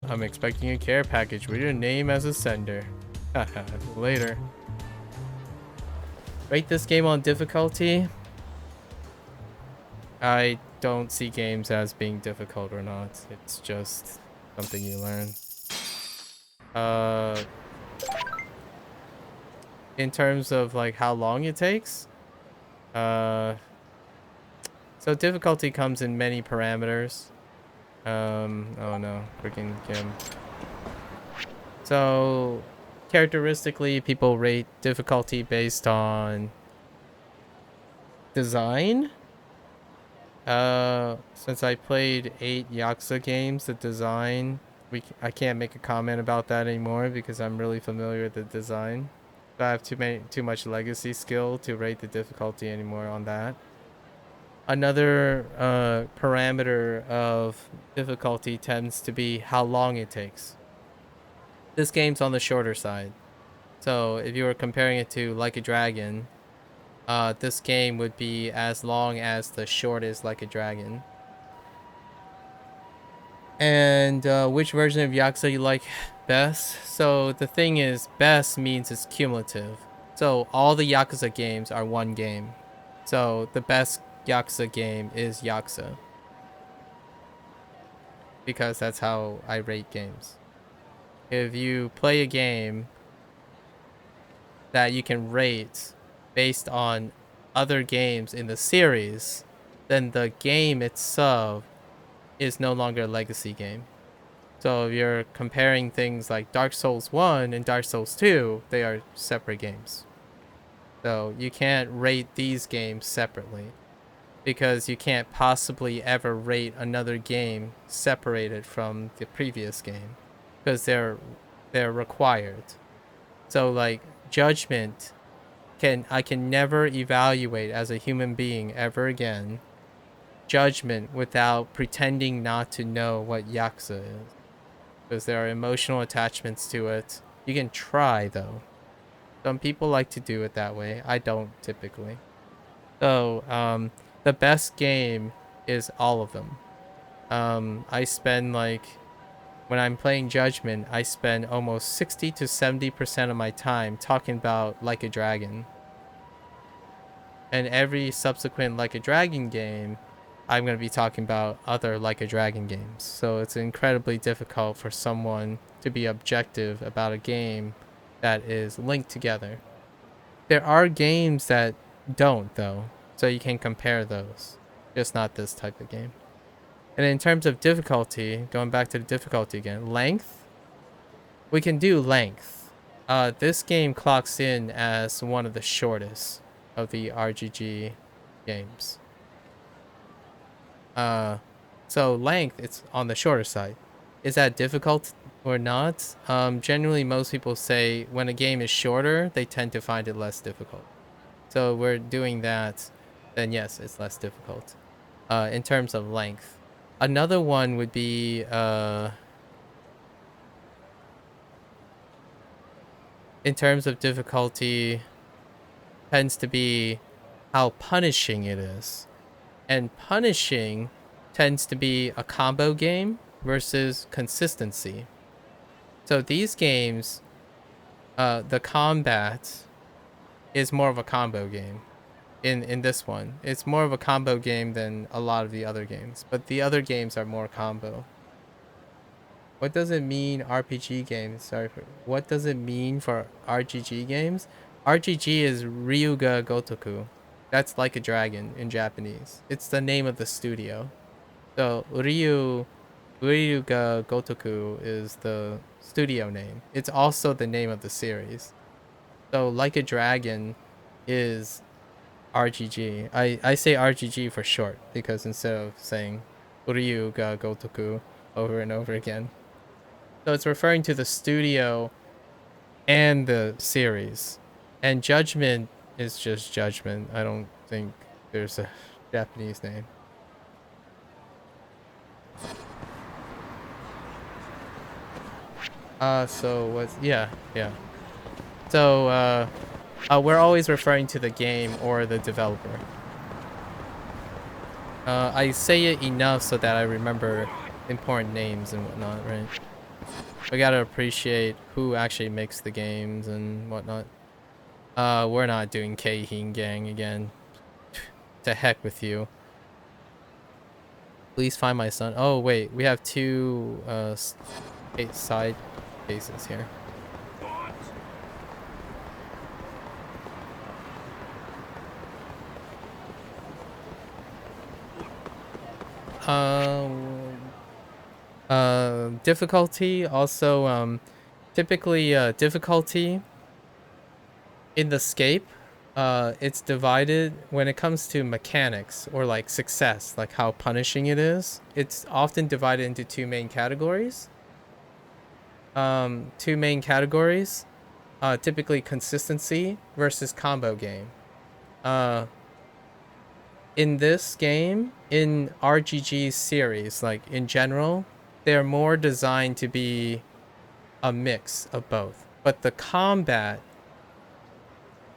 I'm expecting a care package with your name as a sender. Haha, later. Rate this game on difficulty. I don't see games as being difficult or not. It's just something you learn. In terms of like how long it takes, so difficulty comes in many parameters. Oh no, freaking Kim. So characteristically, people rate difficulty based on design. Since I played 8 Yakuza games, the design, I can't make a comment about that anymore because I'm really familiar with the design. So I have too much legacy skill to rate the difficulty anymore on that. Another parameter of difficulty tends to be how long it takes. This game's on the shorter side. So if you were comparing it to Like a Dragon, this game would be as long as the shortest Like a Dragon. And which version of Yakuza you like best? So the thing is, best means it's cumulative. So all the Yakuza games are one game. So the best Yakuza game is Yakuza. Because that's how I rate games. If you play a game that you can rate based on other games in the series, then the game itself is no longer a legacy game. So if you're comparing things like Dark Souls 1 and Dark Souls 2, they are separate games. So you can't rate these games separately because you can't possibly ever rate another game separated from the previous game because they're required. So like Judgment, I can never evaluate as a human being ever again Judgment without pretending not to know what Yakuza is. Because there are emotional attachments to it. You can try though. Some people like to do it that way. I don't typically. So, the best game is all of them. I spend like, when I'm playing Judgment, I spend almost 60 to 70% of my time talking about Like a Dragon. And every subsequent Like a Dragon game, I'm going to be talking about other Like a Dragon games. So it's incredibly difficult for someone to be objective about a game that is linked together. There are games that don't, though, so you can compare those. Just not this type of game. And in terms of difficulty, going back to the difficulty again, length, we can do length. This game clocks in as one of the shortest of the RGG games. So length, it's on the shorter side. Is that difficult or not? Generally, most people say when a game is shorter, they tend to find it less difficult. So we're doing that, then yes, it's less difficult. In terms of length. Another one would be, in terms of difficulty, tends to be how punishing it is. And punishing tends to be a combo game versus consistency. So these games, the combat is more of a combo game. In this one, it's more of a combo game than a lot of the other games, but the other games are more combo. What does it mean RPG games? What does it mean for RGG games? RGG is Ryuga Gotoku. That's Like a Dragon in Japanese. It's the name of the studio. So Ryuga Gotoku is the studio name. It's also the name of the series. So Like a Dragon is RGG. I say RGG for short because instead of saying Ryuga Gotoku over and over again. So it's referring to the studio and the series. And Judgment is just Judgment. I don't think there's a Japanese name. So what's, yeah. So, we're always referring to the game or the developer. I say it enough so that I remember important names and whatnot, right? We gotta appreciate who actually makes the games and whatnot. We're not doing Keihin Gang again. To heck with you. Please find my son. Oh wait, we have two side cases here. Difficulty also typically difficulty in the scape, it's divided when it comes to mechanics or like success, like how punishing it is. It's often divided into two main categories. Typically consistency versus combo game. In this game, in RGG series, like in general, they're more designed to be a mix of both. But the combat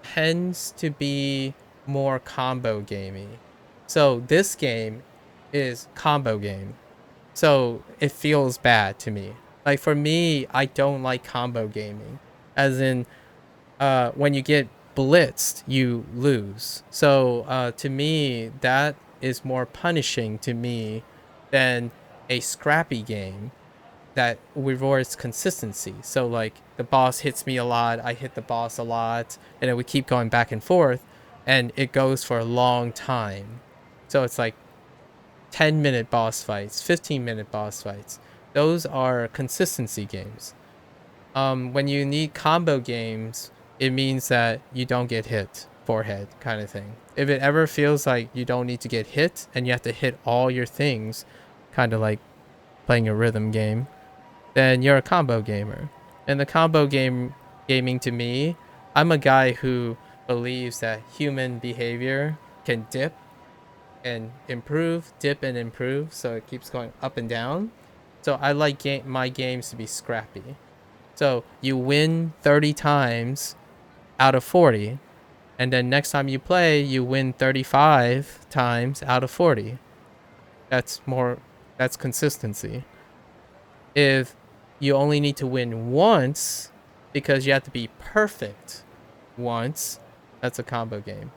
tends to be more combo gamey. So this game is combo game. So it feels bad to me. Like for me, I don't like combo gaming. As in, when you get blitzed, you lose. So to me, that is more punishing to me than a scrappy game that rewards consistency. So like the boss hits me a lot, I hit the boss a lot, and then we keep going back and forth, and it goes for a long time. So it's like 10-minute boss fights, 15-minute boss fights. Those are consistency games. When you need combo games, it means that you don't get hit forehead kind of thing. If it ever feels like you don't need to get hit and you have to hit all your things, kind of like playing a rhythm game, then you're a combo gamer. And the combo gaming to me, I'm a guy who believes that human behavior can dip and improve, dip and improve, so it keeps going up and down. So I like my games to be scrappy. So you win 30 times out of 40, and then next time you play, you win 35 times out of 40. That's consistency. If you only need to win once because you have to be perfect once, that's a combo game.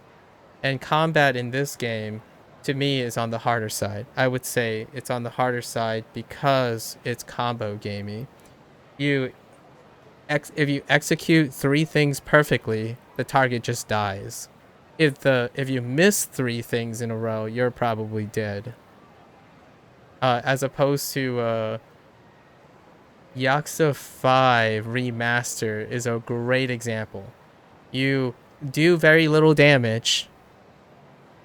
And combat in this game, to me, is on the harder side. I would say it's on the harder side because it's combo gaming. If you execute 3 things perfectly, the target just dies. If you miss 3 things in a row, you're probably dead. As opposed to Yakuza 5 Remaster is a great example. You do very little damage.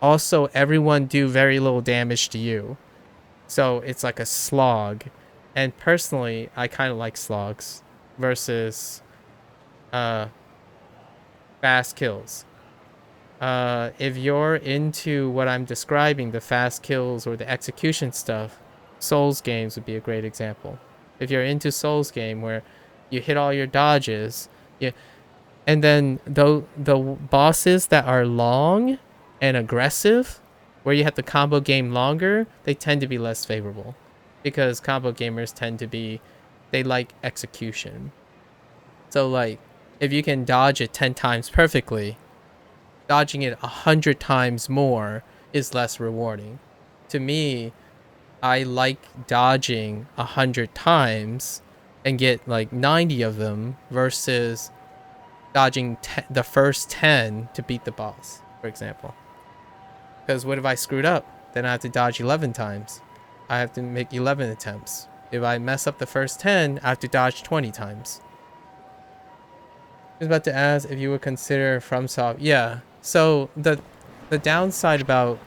Also, everyone do very little damage to you. So it's like a slog. And personally, I kind of like slogs versus fast kills. If you're into what I'm describing, the fast kills or the execution stuff, Souls games would be a great example. If you're into Souls game where you hit all your dodges, and then the bosses that are long and aggressive, where you have to combo game longer, they tend to be less favorable, because combo gamers tend to be, they like execution. So like, if you can dodge it 10 times perfectly, dodging it 100 times more is less rewarding. To me, I like dodging 100 times and get like 90 of them versus dodging the first 10 to beat the boss, for example. Because what if I screwed up? Then I have to dodge 11 times. I have to make 11 attempts. If I mess up the first 10, I have to dodge 20 times. I was about to ask if you would consider FromSoft. Yeah. So the downside about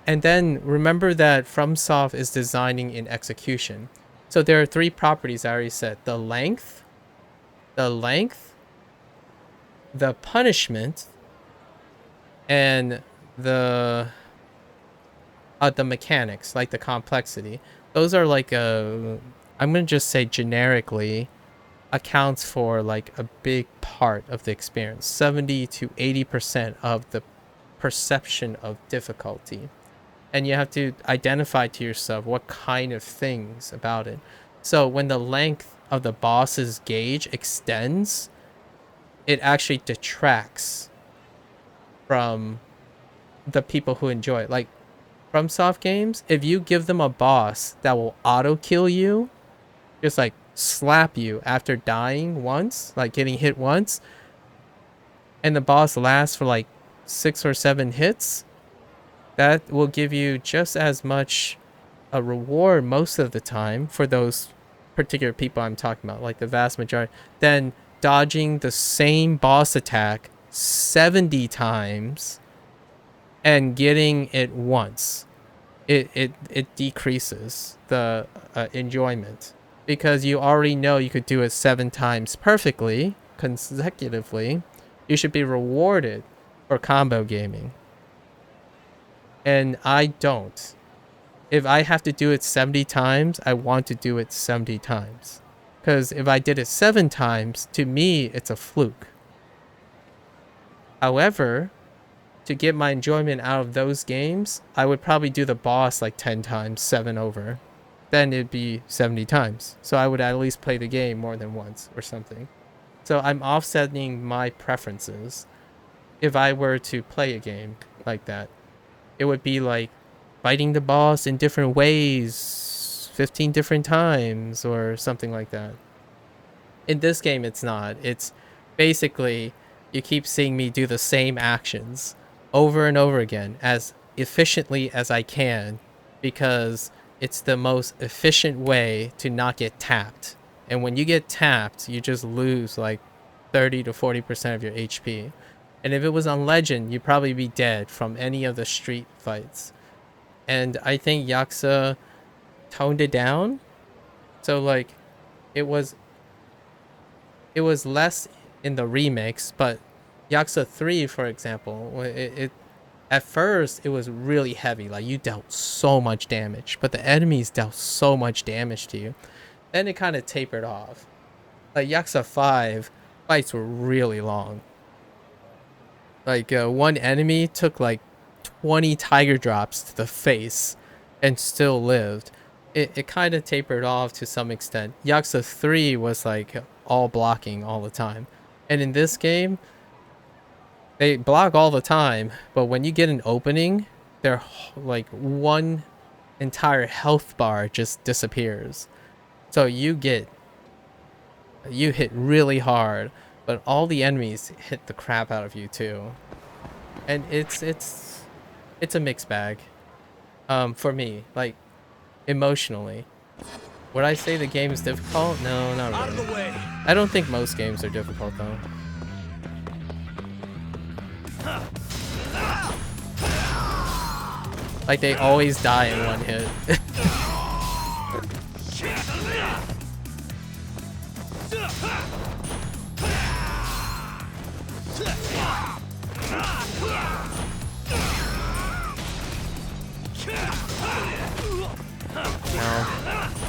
and then remember that FromSoft is designing in execution. So there are 3 properties I already said: the length, the punishment, and the mechanics, like the complexity. Those are like I'm gonna just say generically accounts for like a big part of the experience. 70 to 80% of the perception of difficulty. And you have to identify to yourself what kind of things about it. So when the length of the boss's gauge extends, it actually detracts from the people who enjoy it. Like from soft games, if you give them a boss that will auto kill you, just like slap you after dying once, like getting hit once, and the boss lasts for like 6 or 7 hits, that will give you just as much a reward most of the time for those particular people I'm talking about, like the vast majority, than dodging the same boss attack 70 times and getting it once. It decreases the enjoyment because you already know you could do it 7 times perfectly consecutively. You should be rewarded for combo gaming, and I don't. If I have to do it 70 times, I want to do it 70 times. Because if I did it 7 times, to me, it's a fluke. However, to get my enjoyment out of those games, I would probably do the boss like 10 times, 7 over. Then it'd be 70 times. So I would at least play the game more than once or something. So I'm offsetting my preferences if I were to play a game like that. It would be like fighting the boss in different ways 15 different times or something like that. In this game, it's not. It's basically you keep seeing me do the same actions over and over again as efficiently as I can because it's the most efficient way to not get tapped. And when you get tapped, you just lose like 30 to 40% of your HP. And if it was on Legend, you'd probably be dead from any of the street fights. And I think Yakuza toned it down. So like it was it was less in the remakes, but Yakuza 3, for example, it at first it was really heavy. Like you dealt so much damage, but the enemies dealt so much damage to you. Then it kind of tapered off. Like Yakuza 5 fights were really long. Like one enemy took like 20 tiger drops to the face and still lived. It kind of tapered off to some extent. Yakuza 3 was like all blocking all the time. And in this game, they block all the time, but when you get an opening, they're like one entire health bar just disappears. So you hit really hard, but all the enemies hit the crap out of you too. And it's a mixed bag. For me, like emotionally. Would I say the game is difficult? No, not really. I don't think most games are difficult though. Like they always die in one hit. No.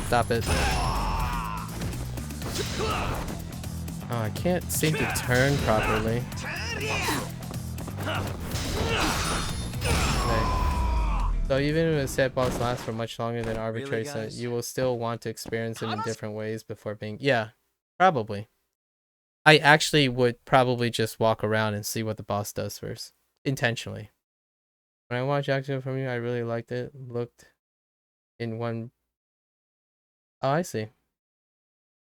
Stop it. Oh, I can't seem to turn properly. Okay. So even if a set boss lasts for much longer than arbitrary set, you will still want to experience it in different ways before being... Yeah, probably. I actually would probably just walk around and see what the boss does first. Intentionally. When I watched action from you, I really liked it. Looked in one... Oh, I see.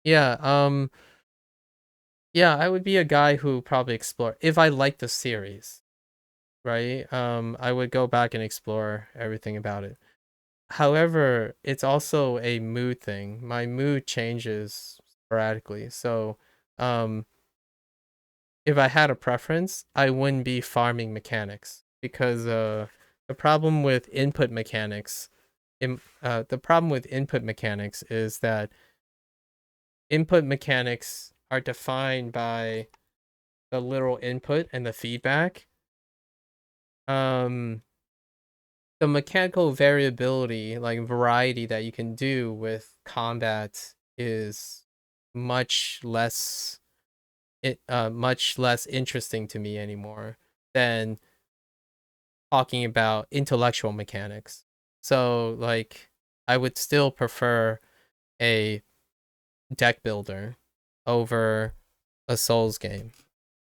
Yeah, yeah, I would be a guy who probably explore if I like the series, right? I would go back and explore everything about it. However, it's also a mood thing. My mood changes sporadically. So, um, if I had a preference, I wouldn't be farming mechanics because the problem with input mechanics, the problem with input mechanics is that input mechanics are defined by the literal input and the feedback. Um, the mechanical variability, like variety that you can do with combat is much less much less interesting to me anymore than talking about intellectual mechanics. So like I would still prefer a deck builder over a Souls game,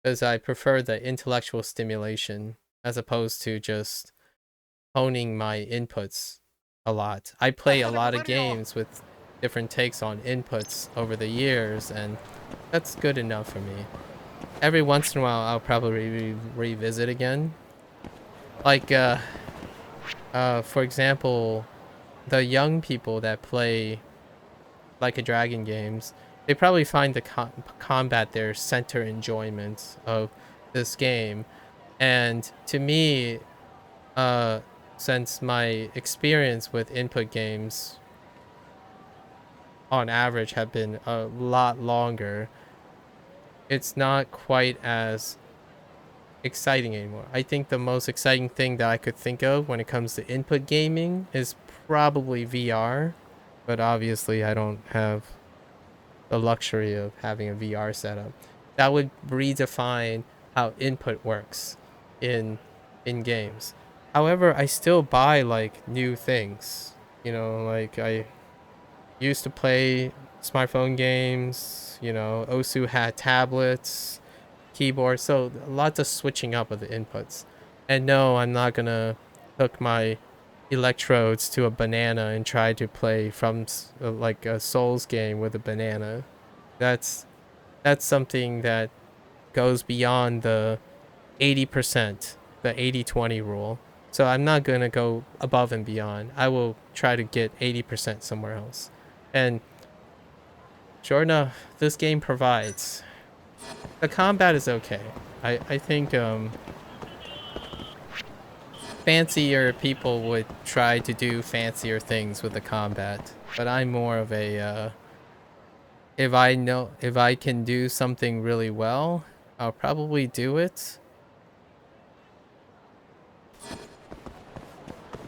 because I prefer the intellectual stimulation as opposed to just honing my inputs a lot. I play a lot of games with different takes on inputs over the years, and that's good enough for me. Every once in a while, I'll probably revisit again. Like, for example, the young people that play Like a Dragon games, they probably find the combat their center enjoyment of this game. And to me, since my experience with input games on average have been a lot longer, it's not quite as exciting anymore. I think the most exciting thing that I could think of when it comes to input gaming is probably VR, but obviously I don't have the luxury of having a VR setup. That would redefine how input works in games. However, I still buy like new things. You know, like I used to play smartphone games, you know, Osu had tablets, keyboard, so lots of switching up of the inputs. And no, I'm not gonna hook my electrodes to a banana and try to play from like a Souls game with a banana. That's something that goes beyond the 80%, the 80-20 rule. So I'm not going to go above and beyond. I will try to get 80% somewhere else. And sure enough, this game provides. The combat is okay. I think fancier people would try to do fancier things with the combat. But I'm more of a if I can do something really well, I'll probably do it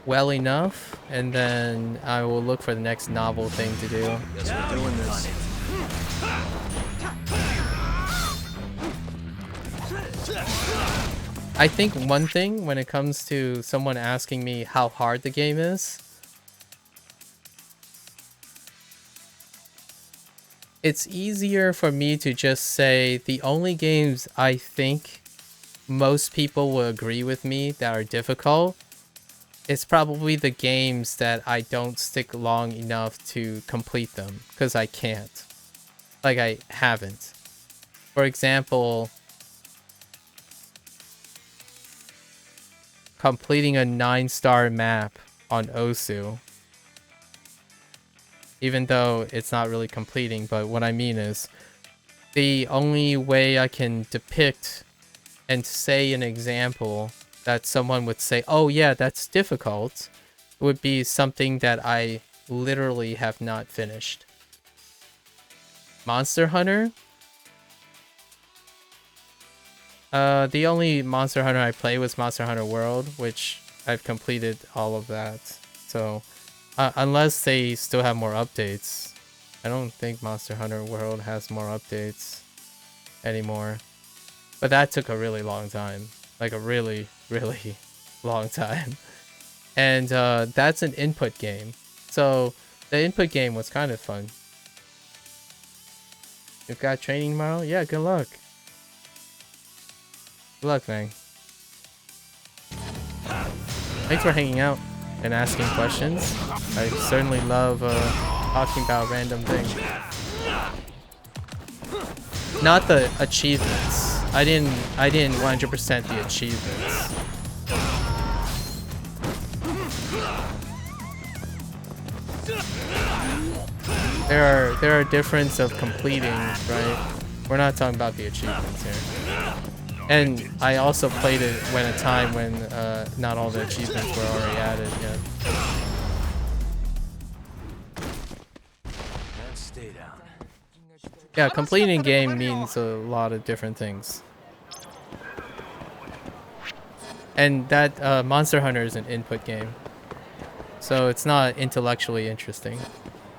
well enough, and then I will look for the next novel thing to do. Guess we're doing this. I think one thing when it comes to someone asking me how hard the game is, it's easier for me to just say the only games I think most people will agree with me that are difficult, it's probably the games that I don't stick long enough to complete them, because I can't. Like, I haven't. For example, completing a 9-star map on Osu. Even though it's not really completing, but what I mean is, the only way I can depict and say an example that someone would say, oh yeah, that's difficult, would be something that I literally have not finished. Monster Hunter? The only Monster Hunter I played was Monster Hunter World, which I've completed all of that. So, unless they still have more updates, I don't think Monster Hunter World has more updates anymore. But that took a really long time. Like a really, really long time. And that's an input game. So the input game was kind of fun. You've got training tomorrow? Yeah, good luck. Good luck, man. Thanks for hanging out and asking questions. I certainly love talking about random things. Not the achievements. I didn't 100% the achievements. There are difference of completing, right? We're not talking about the achievements here. And I also played it when a time when not all the achievements were already added yet. Stay down. Yeah, completing game means a lot of different things. And that Monster Hunter is an input game. So it's not intellectually interesting.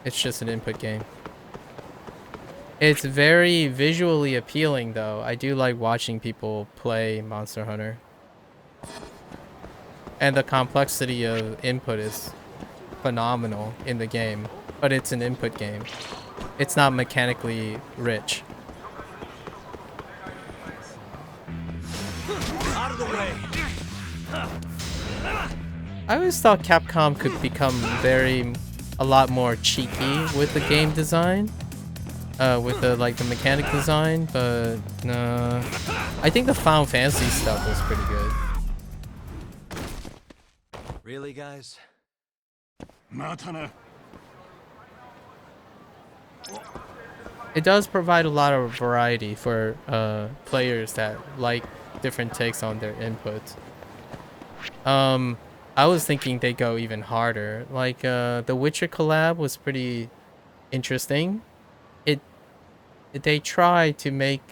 It's just an input game. It's very visually appealing though. I do like watching people play Monster Hunter. And the complexity of input is phenomenal in the game. But it's an input game. it's not mechanically rich. Out of the way. I always thought Capcom could become a lot more cheeky with the game design, with the mechanic design, but no. I think the Final Fantasy stuff was pretty good. Really, guys? It does provide a lot of variety for players that like different takes on their input. I was thinking they go even harder. Like the Witcher collab was pretty interesting. They try to make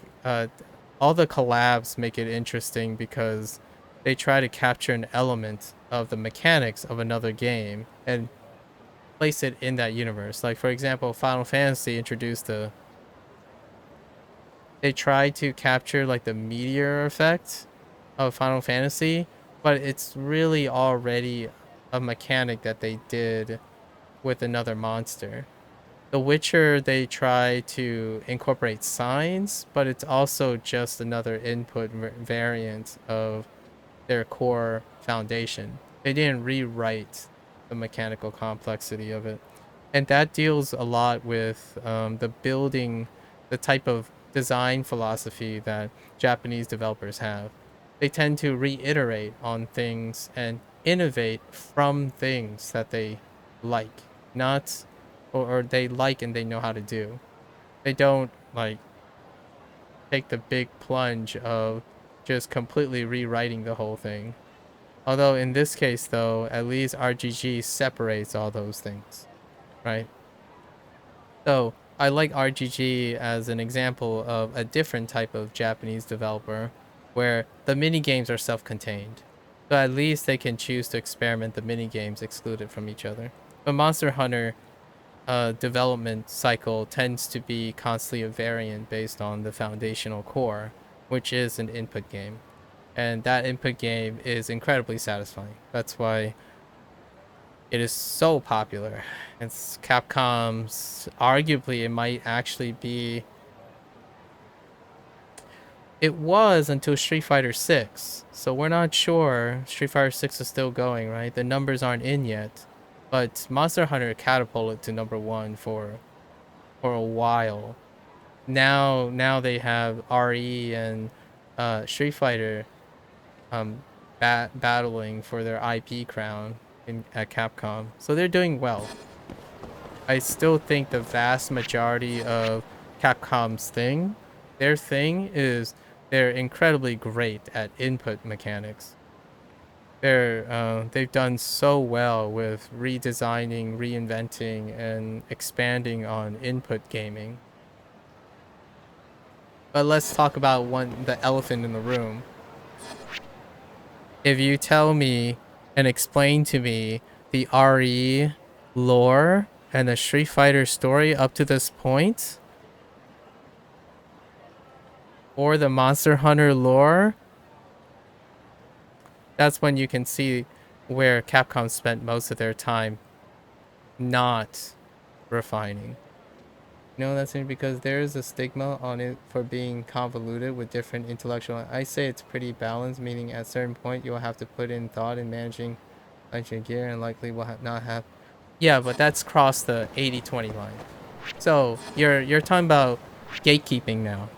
all the collabs make it interesting because they try to capture an element of the mechanics of another game and place it in that universe. Like for example, Final Fantasy introduced they tried to capture like the meteor effect of Final Fantasy, but it's really already a mechanic that they did with another monster. The Witcher, they try to incorporate signs, but it's also just another input variant of their core foundation. They didn't rewrite the mechanical complexity of it. And that deals a lot with the type of design philosophy that Japanese developers have. They tend to reiterate on things and innovate from things that they like, not or they like and they know how to do. They don't like take the big plunge of just completely rewriting the whole thing. Although in this case though, at least RGG separates all those things, right? So I like RGG as an example of a different type of Japanese developer where the mini games are self-contained. So at least they can choose to experiment the mini games excluded from each other. But Monster Hunter development cycle tends to be constantly a variant based on the foundational core, which is an input game. And that input game is incredibly satisfying. That's why it is so popular. It's Capcom's, arguably, it might actually be. It was until Street Fighter 6. So we're not sure Street Fighter 6 is still going, right? The numbers aren't in yet. But Monster Hunter catapulted to #1 for a while. Now they have RE and Street Fighter battling for their IP crown at Capcom. So they're doing well. I still think the vast majority of Capcom's their thing is they're incredibly great at input mechanics. They've done so well with redesigning, reinventing, and expanding on input gaming. But let's talk about the elephant in the room. If you tell me and explain to me the RE lore and the Street Fighter story up to this point, or the Monster Hunter lore, that's when you can see where Capcom spent most of their time not refining. No, that's because there is a stigma on it for being convoluted with different intellectual. I say it's pretty balanced, meaning at a certain point you will have to put in thought in managing your gear and likely will not have. Yeah, but that's crossed the 80-20 line. So you're talking about gatekeeping now.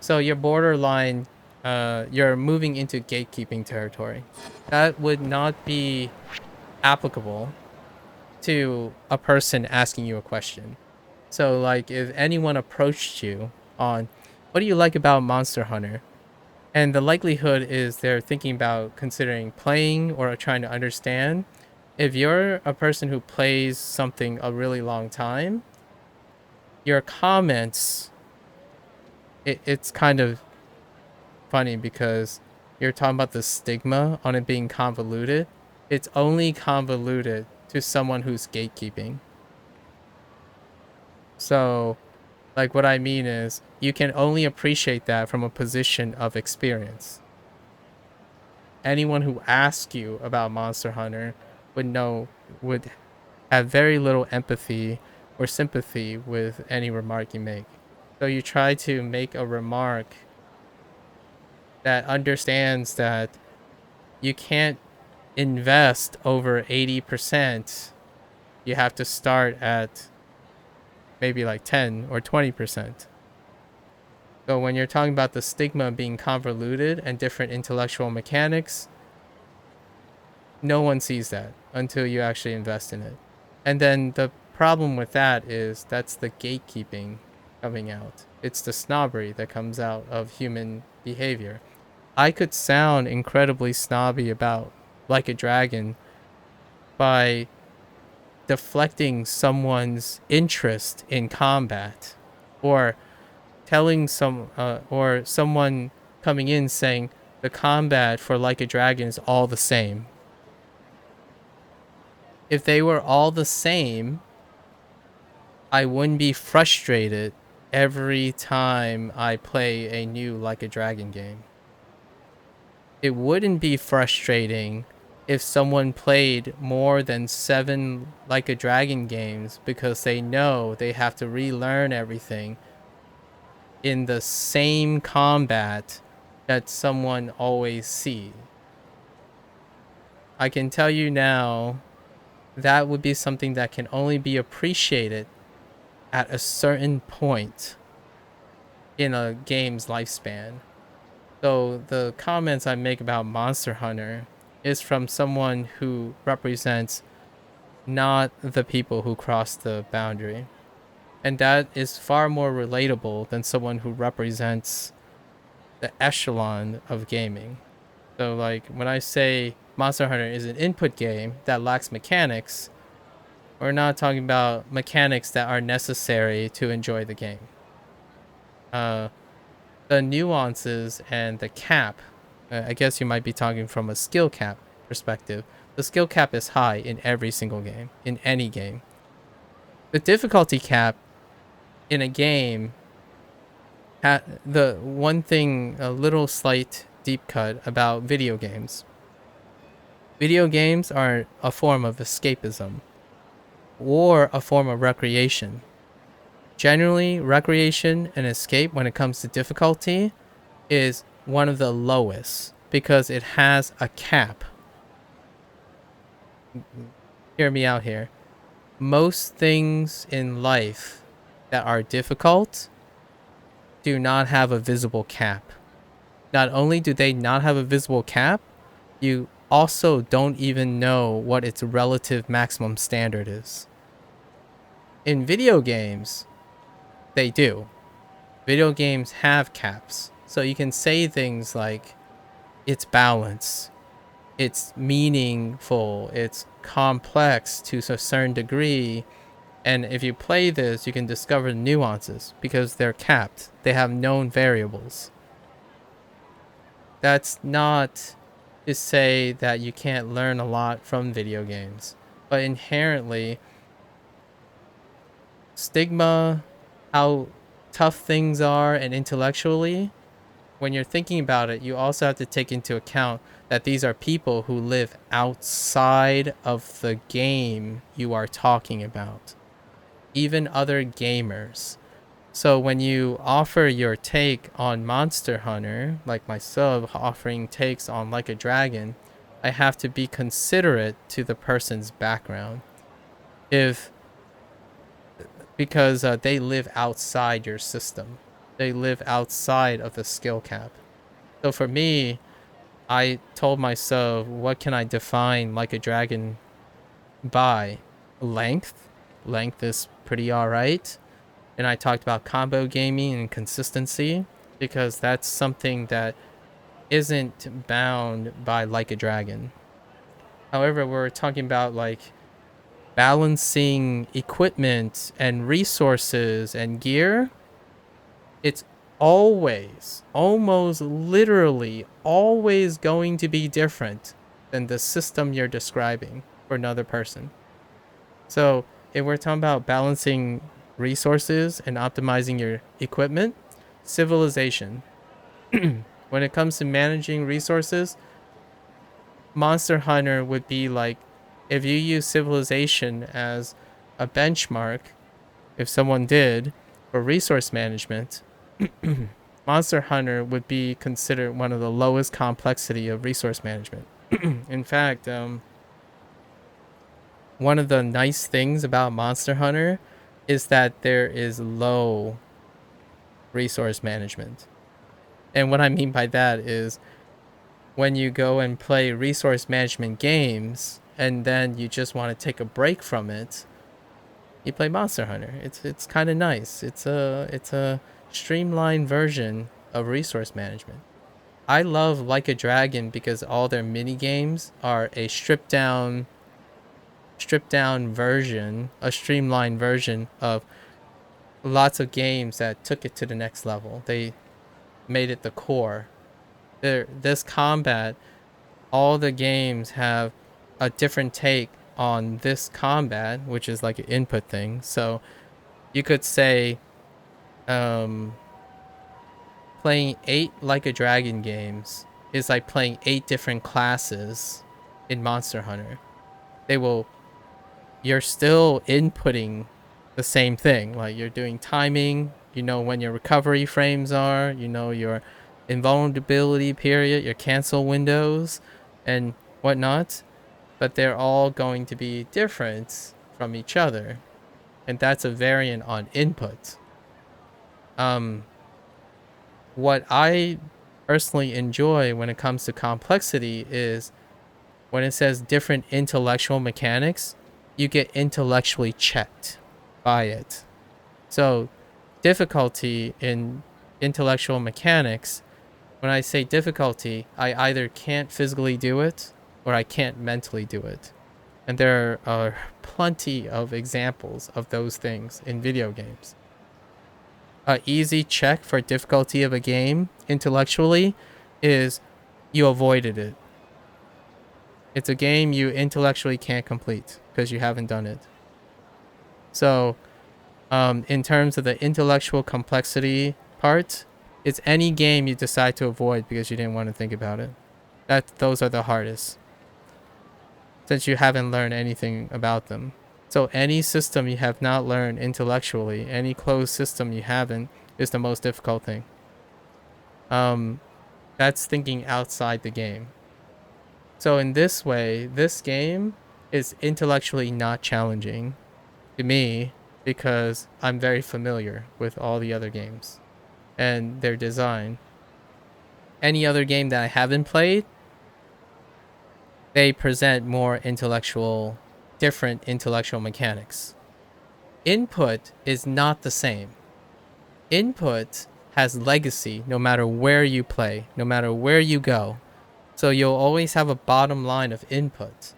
So you're borderline, you're moving into gatekeeping territory. That would not be applicable to a person asking you a question. So like if anyone approached you on what do you like about Monster Hunter? And the likelihood is they're thinking about considering playing or trying to understand. If you're a person who plays something a really long time, your comments, it's kind of funny because you're talking about the stigma on it being convoluted. It's only convoluted to someone who's gatekeeping. So, like what I mean is, you can only appreciate that from a position of experience. Anyone who asks you about Monster Hunter would have very little empathy or sympathy with any remark you make. So you try to make a remark that understands that you can't invest over 80%. You have to start at maybe like 10 or 20%. So when you're talking about the stigma being convoluted and different intellectual mechanics, no one sees that until you actually invest in it. And then the problem with that is that's the gatekeeping coming out. It's the snobbery that comes out of human behavior. I could sound incredibly snobby about Like a Dragon by deflecting someone's interest in combat, or telling someone coming in saying the combat for Like a Dragon is all the same. If they were all the same, I wouldn't be frustrated every time I play a new Like a Dragon game. It wouldn't be frustrating if someone played more than 7 Like a Dragon games because they know they have to relearn everything in the same combat that someone always sees. I can tell you now, that would be something that can only be appreciated at a certain point in a game's lifespan. So the comments I make about Monster Hunter is from someone who represents not the people who cross the boundary. And that is far more relatable than someone who represents the echelon of gaming. So like when I say Monster Hunter is an input game that lacks mechanics, we're not talking about mechanics that are necessary to enjoy the game. The nuances and the cap, I guess you might be talking from a skill cap perspective. The skill cap is high in every single game, in any game. The difficulty cap in a game, the one thing, a little slight deep cut about video games. Video games are a form of escapism or a form of recreation. Generally, recreation and escape when it comes to difficulty is one of the lowest because it has a cap. Hear me out here. Most things in life that are difficult do not have a visible cap. Not only do they not have a visible cap, you also don't even know what its relative maximum standard is. In video games, they do. Video games have caps. So you can say things like, it's balanced, it's meaningful, it's complex to a certain degree. And if you play this, you can discover nuances because they're capped. They have known variables. That's not to say that you can't learn a lot from video games, but inherently, stigma, how tough things are, and intellectually, when you're thinking about it, you also have to take into account that these are people who live outside of the game you are talking about, even other gamers. So when you offer your take on Monster Hunter, like myself offering takes on Like a Dragon, I have to be considerate to the person's background. Because they live outside your system. They live outside of the skill cap. So for me, I told myself, what can I define Like a Dragon by? Length. Length is pretty alright. And I talked about combo gaming and consistency because that's something that isn't bound by Like a Dragon. However, we're talking about like balancing equipment and resources and gear. It's always, almost literally, always going to be different than the system you're describing for another person. So if we're talking about balancing resources and optimizing your equipment, civilization. When it comes to managing resources, Monster Hunter would be like, if you use civilization as a benchmark, if someone did for resource management, Monster Hunter would be considered one of the lowest complexity of resource management. In fact, one of the nice things about Monster Hunter is that there is low resource management. And what I mean by that is when you go and play resource management games and then you just want to take a break from it, you play Monster Hunter. It's kind of nice. It's a streamlined version of resource management. I love Like a Dragon because all their mini games are a stripped down version, a streamlined version of lots of games that took it to the next level. They made it the core. This combat, all the games have a different take on this combat, which is like an input thing. So you could say playing 8 Like a Dragon games is like playing 8 different classes in Monster Hunter. You're still inputting the same thing. Like you're doing timing, you know when your recovery frames are, you know your invulnerability period, your cancel windows, and whatnot. But they're all going to be different from each other. And that's a variant on input. What I personally enjoy when it comes to complexity is when it says different intellectual mechanics, you get intellectually checked by it. So difficulty in intellectual mechanics, when I say difficulty, I either can't physically do it or I can't mentally do it. And there are plenty of examples of those things in video games. An easy check for difficulty of a game intellectually is you avoided it. It's a game you intellectually can't complete because you haven't done it. So, in terms of the intellectual complexity part, it's any game you decide to avoid because you didn't want to think about it. Those are the hardest, since you haven't learned anything about them. So any system you have not learned intellectually, any closed system you haven't, is the most difficult thing. That's thinking outside the game. So in this way, this game is intellectually not challenging to me because I'm very familiar with all the other games and their design. Any other game that I haven't played, they present more different intellectual mechanics. Input is not the same. Input has legacy no matter where you play, no matter where you go. So you'll always have a bottom line of input.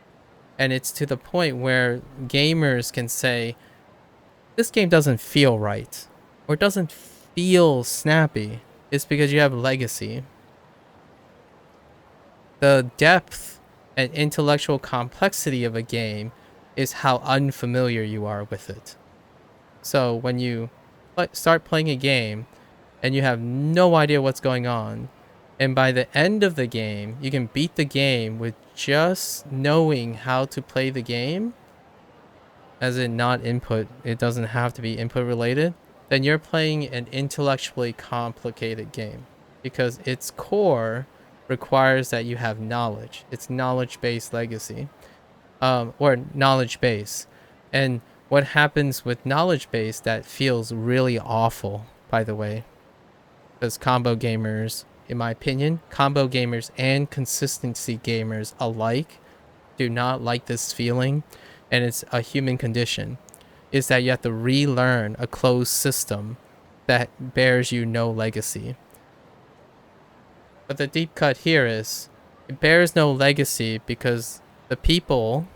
And it's to the point where gamers can say, this game doesn't feel right, or doesn't feel snappy. It's because you have legacy. The depth and intellectual complexity of a game is how unfamiliar you are with it. So when you start playing a game and you have no idea what's going on, and by the end of the game, you can beat the game with just knowing how to play the game, as in not input, it doesn't have to be input related, then you're playing an intellectually complicated game because its core requires that you have knowledge. It's knowledge-based legacy, or knowledge base. And what happens with knowledge base that feels really awful, by the way, because combo gamers, in my opinion, combo gamers and consistency gamers alike do not like this feeling, and it's a human condition, is that you have to relearn a closed system that bears you no legacy. But the deep cut here is, it bears no legacy because the people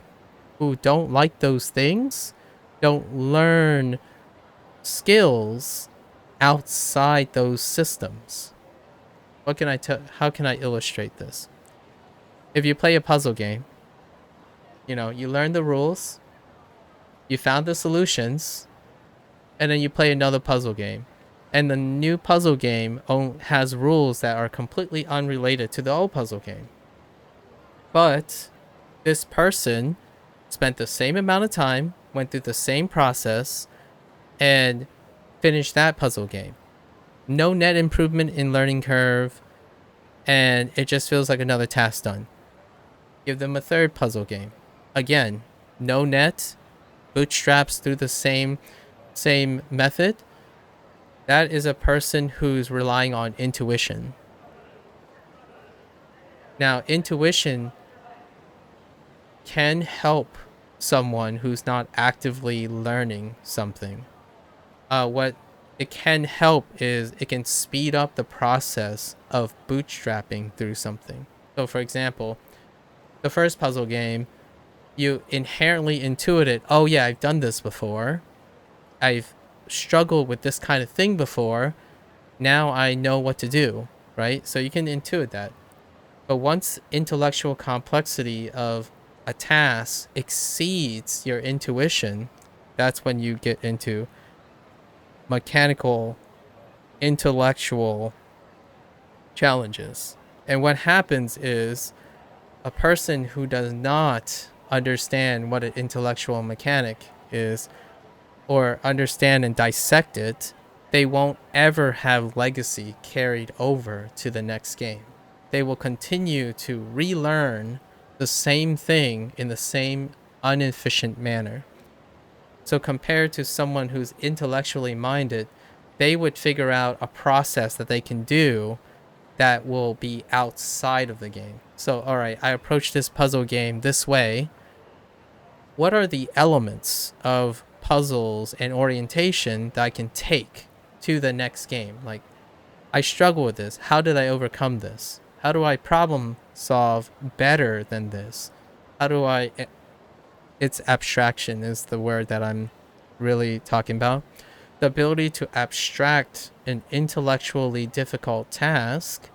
who don't like those things don't learn skills outside those systems. What can I tell? How can I illustrate this? If you play a puzzle game, you learn the rules, you found the solutions, and then you play another puzzle game. And the new puzzle game has rules that are completely unrelated to the old puzzle game. But this person spent the same amount of time, went through the same process, and finish that puzzle game. No net improvement in learning curve, and it just feels like another task done. Give them a third puzzle game. Again, no net, bootstraps through the same method. That is a person who's relying on intuition. Now, intuition can help someone who's not actively learning something. What it can help is it can speed up the process of bootstrapping through something. So, for example, the first puzzle game, you inherently intuit it. Oh yeah, I've done this before. I've struggled with this kind of thing before. Now I know what to do, right? So you can intuit that. But once intellectual complexity of a task exceeds your intuition, that's when you get into mechanical, intellectual challenges. And what happens is a person who does not understand what an intellectual mechanic is or understand and dissect it, they won't ever have legacy carried over to the next game. They will continue to relearn the same thing in the same inefficient manner. So compared to someone who's intellectually minded, they would figure out a process that they can do that will be outside of the game. So, all right, I approach this puzzle game this way. What are the elements of puzzles and orientation that I can take to the next game? Like, I struggle with this. How did I overcome this? How do I problem solve better than this? How do I... It's abstraction is the word that I'm really talking about. The ability to abstract an intellectually difficult task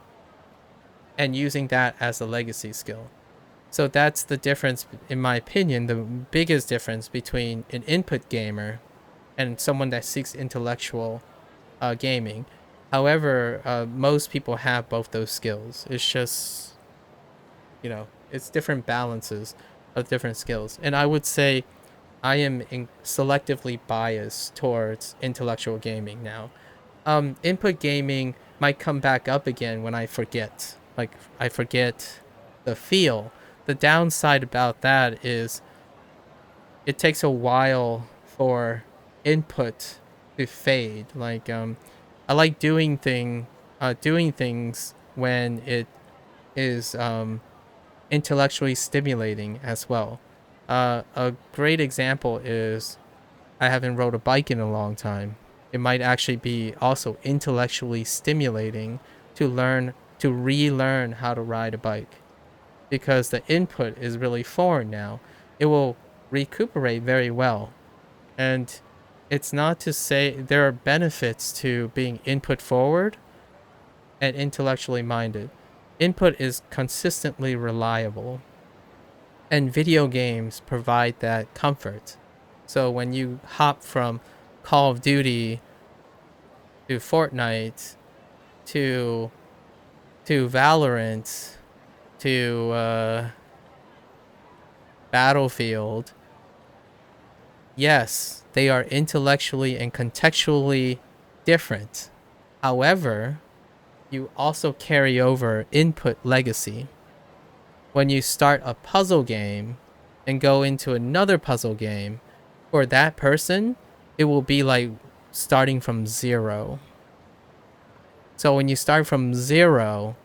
and using that as a legacy skill. So that's the difference, in my opinion, the biggest difference between an input gamer and someone that seeks intellectual gaming. However, most people have both those skills. It's just, it's different balances of different skills. And I would say I am selectively biased towards intellectual gaming now. Input gaming might come back up again when I forget. Like, I forget the feel. The downside about that is it takes a while for input to fade. Like, I like doing things when it is intellectually stimulating as well. A great example is I haven't rode a bike in a long time. It might actually be also intellectually stimulating to relearn how to ride a bike, because the input is really foreign now. It will recuperate very well. And it's not to say there are benefits to being input forward and intellectually minded. Input is consistently reliable, and video games provide that comfort. So when you hop from Call of Duty to Fortnite to Valorant to Battlefield, yes, they are intellectually and contextually different. However, you also carry over input legacy. When you start a puzzle game and go into another puzzle game, for that person, it will be like starting from zero. So when you start from zero,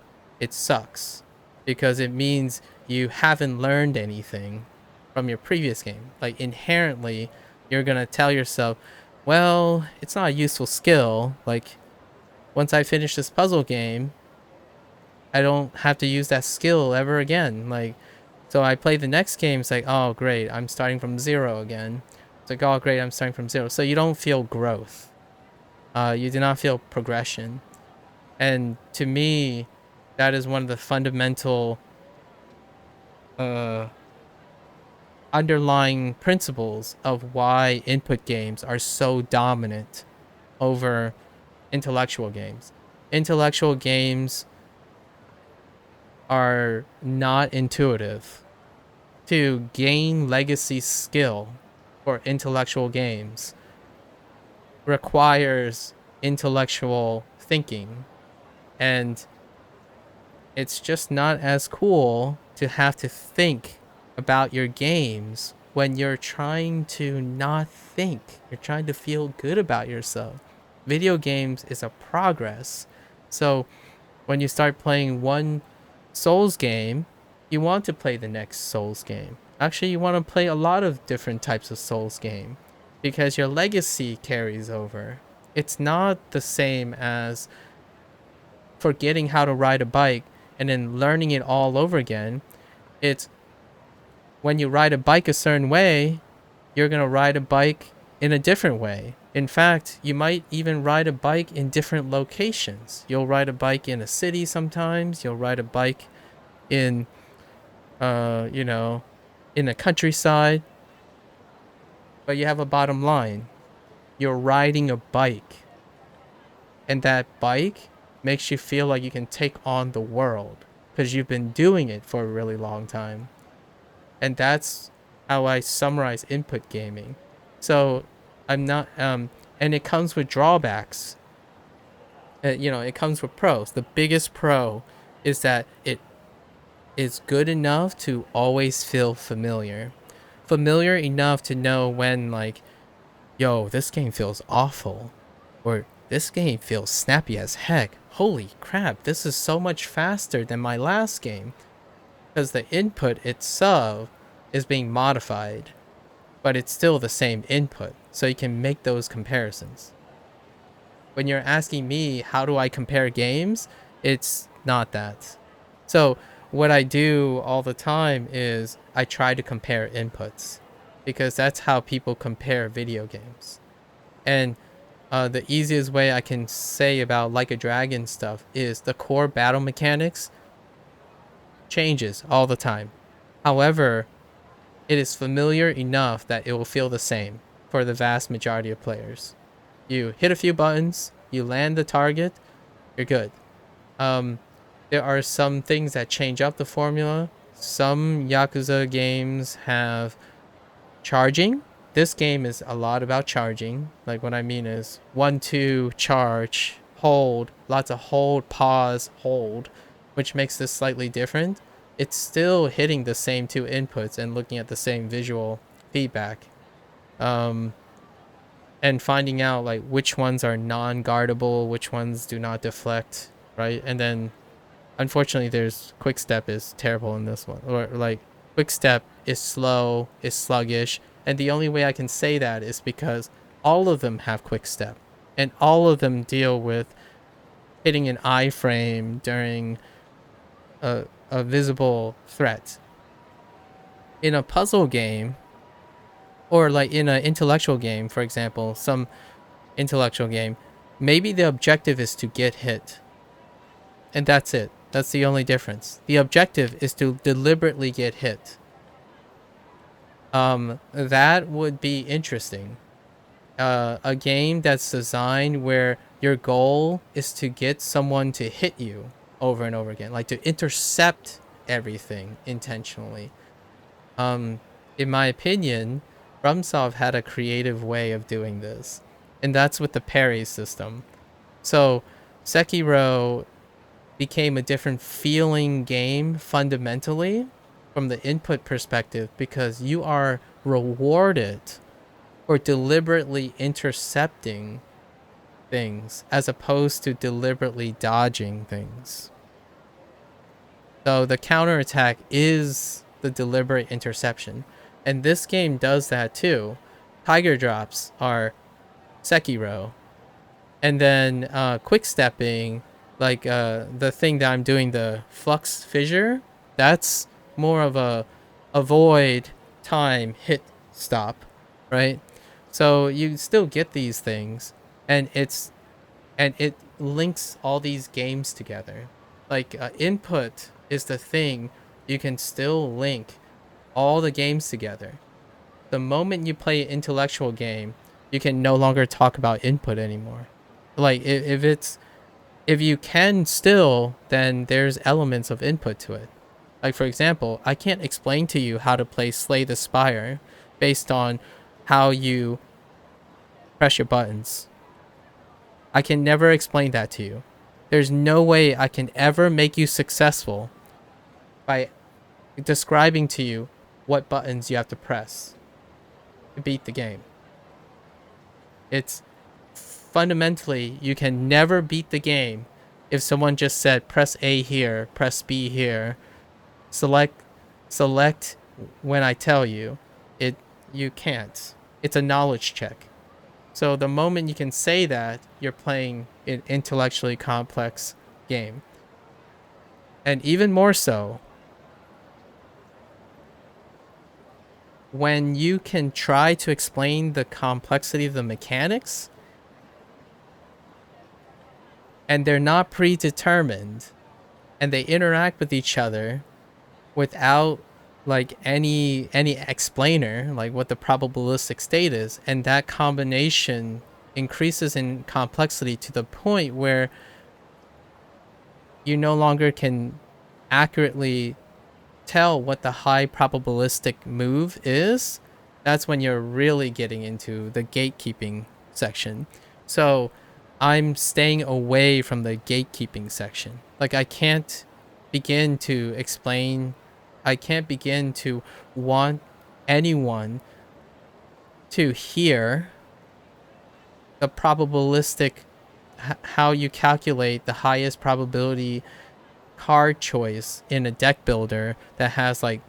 it sucks because it means you haven't learned anything from your previous game. Like, inherently, you're going to tell yourself, well, it's not a useful skill. Like, once I finish this puzzle game, I don't have to use that skill ever again. Like, so I play the next game. It's like, oh, great, I'm starting from zero again. It's like, oh, great, I'm starting from zero. So you don't feel growth. You do not feel progression. And to me, that is one of the fundamental underlying principles of why input games are so dominant over intellectual games. Intellectual games are not intuitive. To gain legacy skill for intellectual games, requires intellectual thinking, and it's just not as cool to have to think about your games when you're trying to not think. You're trying to feel good about yourself. Video games is a progress. So when you start playing one Souls game, you want to play the next Souls game. Actually, you want to play a lot of different types of Souls game because your legacy carries over. It's not the same as forgetting how to ride a bike and then learning it all over again. It's when you ride a bike a certain way, you're going to ride a bike in a different way. In fact, you might even ride a bike in different locations. You'll ride a bike in a city sometimes, you'll ride a bike in you know, in the countryside. But you have a bottom line. You're riding a bike. And that bike makes you feel like you can take on the world because you've been doing it for a really long time. And that's how I summarize input gaming. So I'm not and it comes with drawbacks. It comes with pros. The biggest pro is that it is good enough to always feel familiar. Familiar enough to know when, like, yo, this game feels awful. Or this game feels snappy as heck. Holy crap, this is so much faster than my last game. Because the input itself is being modified, but it's still the same input. So you can make those comparisons. When you're asking me, how do I compare games? It's not that. So what I do all the time is I try to compare inputs because that's how people compare video games. And the easiest way I can say about Like a Dragon stuff is the core battle mechanics changes all the time. However, it is familiar enough that it will feel the same for the vast majority of players. You hit a few buttons, you land the target, you're good. There are some things that change up the formula. Some Yakuza games have charging. This game is a lot about charging. Like, what I mean is 1-2 charge, hold, lots of hold, pause, hold, which makes this slightly different. It's still hitting the same two inputs and looking at the same visual feedback. And finding out like which ones are non-guardable, which ones do not deflect, right? And then unfortunately there's quick step is terrible in this one, or like quick step is slow, is sluggish, and the only way I can say that is because all of them have quick step and all of them deal with hitting an iframe during a visible threat. In a puzzle game, or like in an intellectual game, for example, some intellectual game, maybe the objective is to get hit. And that's it. That's the only difference. The objective is to deliberately get hit. That would be interesting. A game that's designed where your goal is to get someone to hit you over and over again, like to intercept everything intentionally. In my opinion, FromSoft had a creative way of doing this, and that's with the parry system. So Sekiro became a different feeling game fundamentally from the input perspective because you are rewarded for deliberately intercepting things as opposed to deliberately dodging things. So the counterattack is the deliberate interception. And this game does that too. Tiger drops are Sekiro. And then quick stepping, like the thing that I'm doing, the flux fissure, that's more of a avoid time hit stop, right? So you still get these things, and it links all these games together. Like input is the thing you can still link all the games together. The moment you play an intellectual game, you can no longer talk about input anymore. Like if you can still, then there's elements of input to it. Like for example, I can't explain to you how to play Slay the Spire based on how you press your buttons. I can never explain that to you. There's no way I can ever make you successful by describing to you what buttons you have to press to beat the game. It's fundamentally, you can never beat the game if someone just said press A here, press B here, select when I tell you. You can't. It's a knowledge check. So the moment you can say that, you're playing an intellectually complex game. And even more so, when you can try to explain the complexity of the mechanics and they're not predetermined and they interact with each other without like any explainer, like what the probabilistic state is, and that combination increases in complexity to the point where you no longer can accurately tell what the high probabilistic move is, that's when you're really getting into the gatekeeping section. So I'm staying away from the gatekeeping section. Like I can't begin to explain, I can't begin to want anyone to hear the probabilistic, how you calculate the highest probability card choice in a deck builder that has like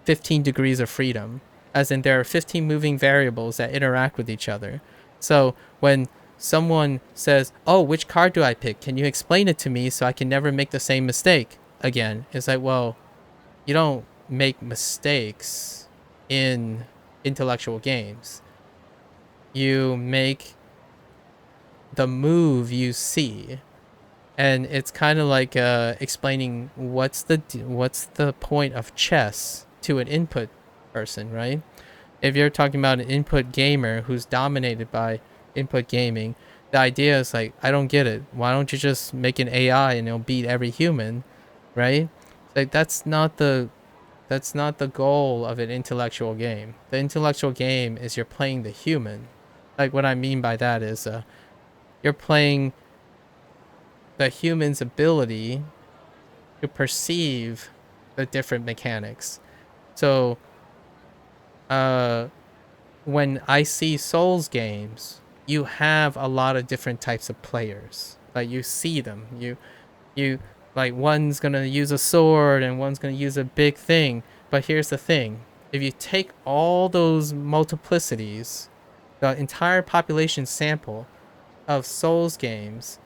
15 degrees of freedom, as in there are 15 moving variables that interact with each other. So when someone says, oh, which card do I pick, can you explain it to me so I can never make the same mistake again? It's like, well, you don't make mistakes in intellectual games. You make the move you see. And it's kind of like explaining what's the point of chess to an input person, right? If you're talking about an input gamer who's dominated by input gaming, the idea is like, I don't get it. Why don't you just make an AI and it'll beat every human, right? Like that's not the goal of an intellectual game. The intellectual game is you're playing the human. Like what I mean by that is you're playing the human's ability to perceive the different mechanics. So when I see Souls games, you have a lot of different types of players. Like you see them. You like one's gonna use a sword and one's gonna use a big thing. But here's the thing. If you take all those multiplicities, the entire population sample of Souls games,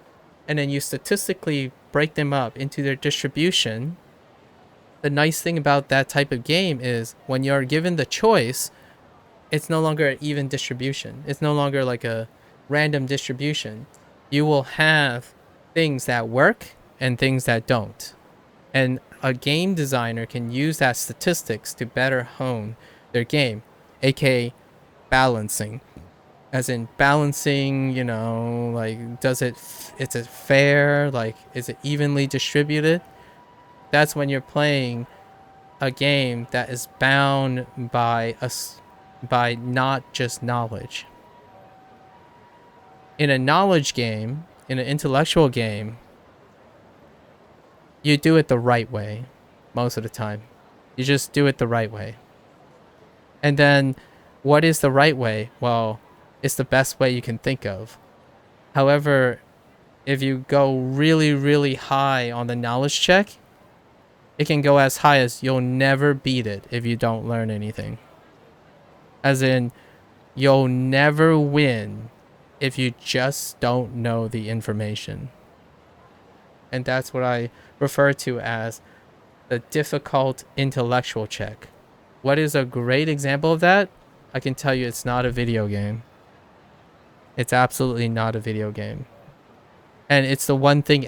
and then you statistically break them up into their distribution, the nice thing about that type of game is when you're given the choice, it's no longer an even distribution. It's no longer like a random distribution. You will have things that work and things that don't. And a game designer can use that statistics to better hone their game, aka balancing. As in balancing, like is it fair? Like is it evenly distributed? That's when you're playing a game that is bound by not just knowledge. In a knowledge game, in an intellectual game, you do it the right way most of the time. You just do it the right way. And then what is the right way? Well, it's the best way you can think of. However, if you go really, really high on the knowledge check, it can go as high as you'll never beat it if you don't learn anything. As in, you'll never win if you just don't know the information. And that's what I refer to as the difficult intellectual check. What is a great example of that? I can tell you it's not a video game. It's absolutely not a video game. And it's the one thing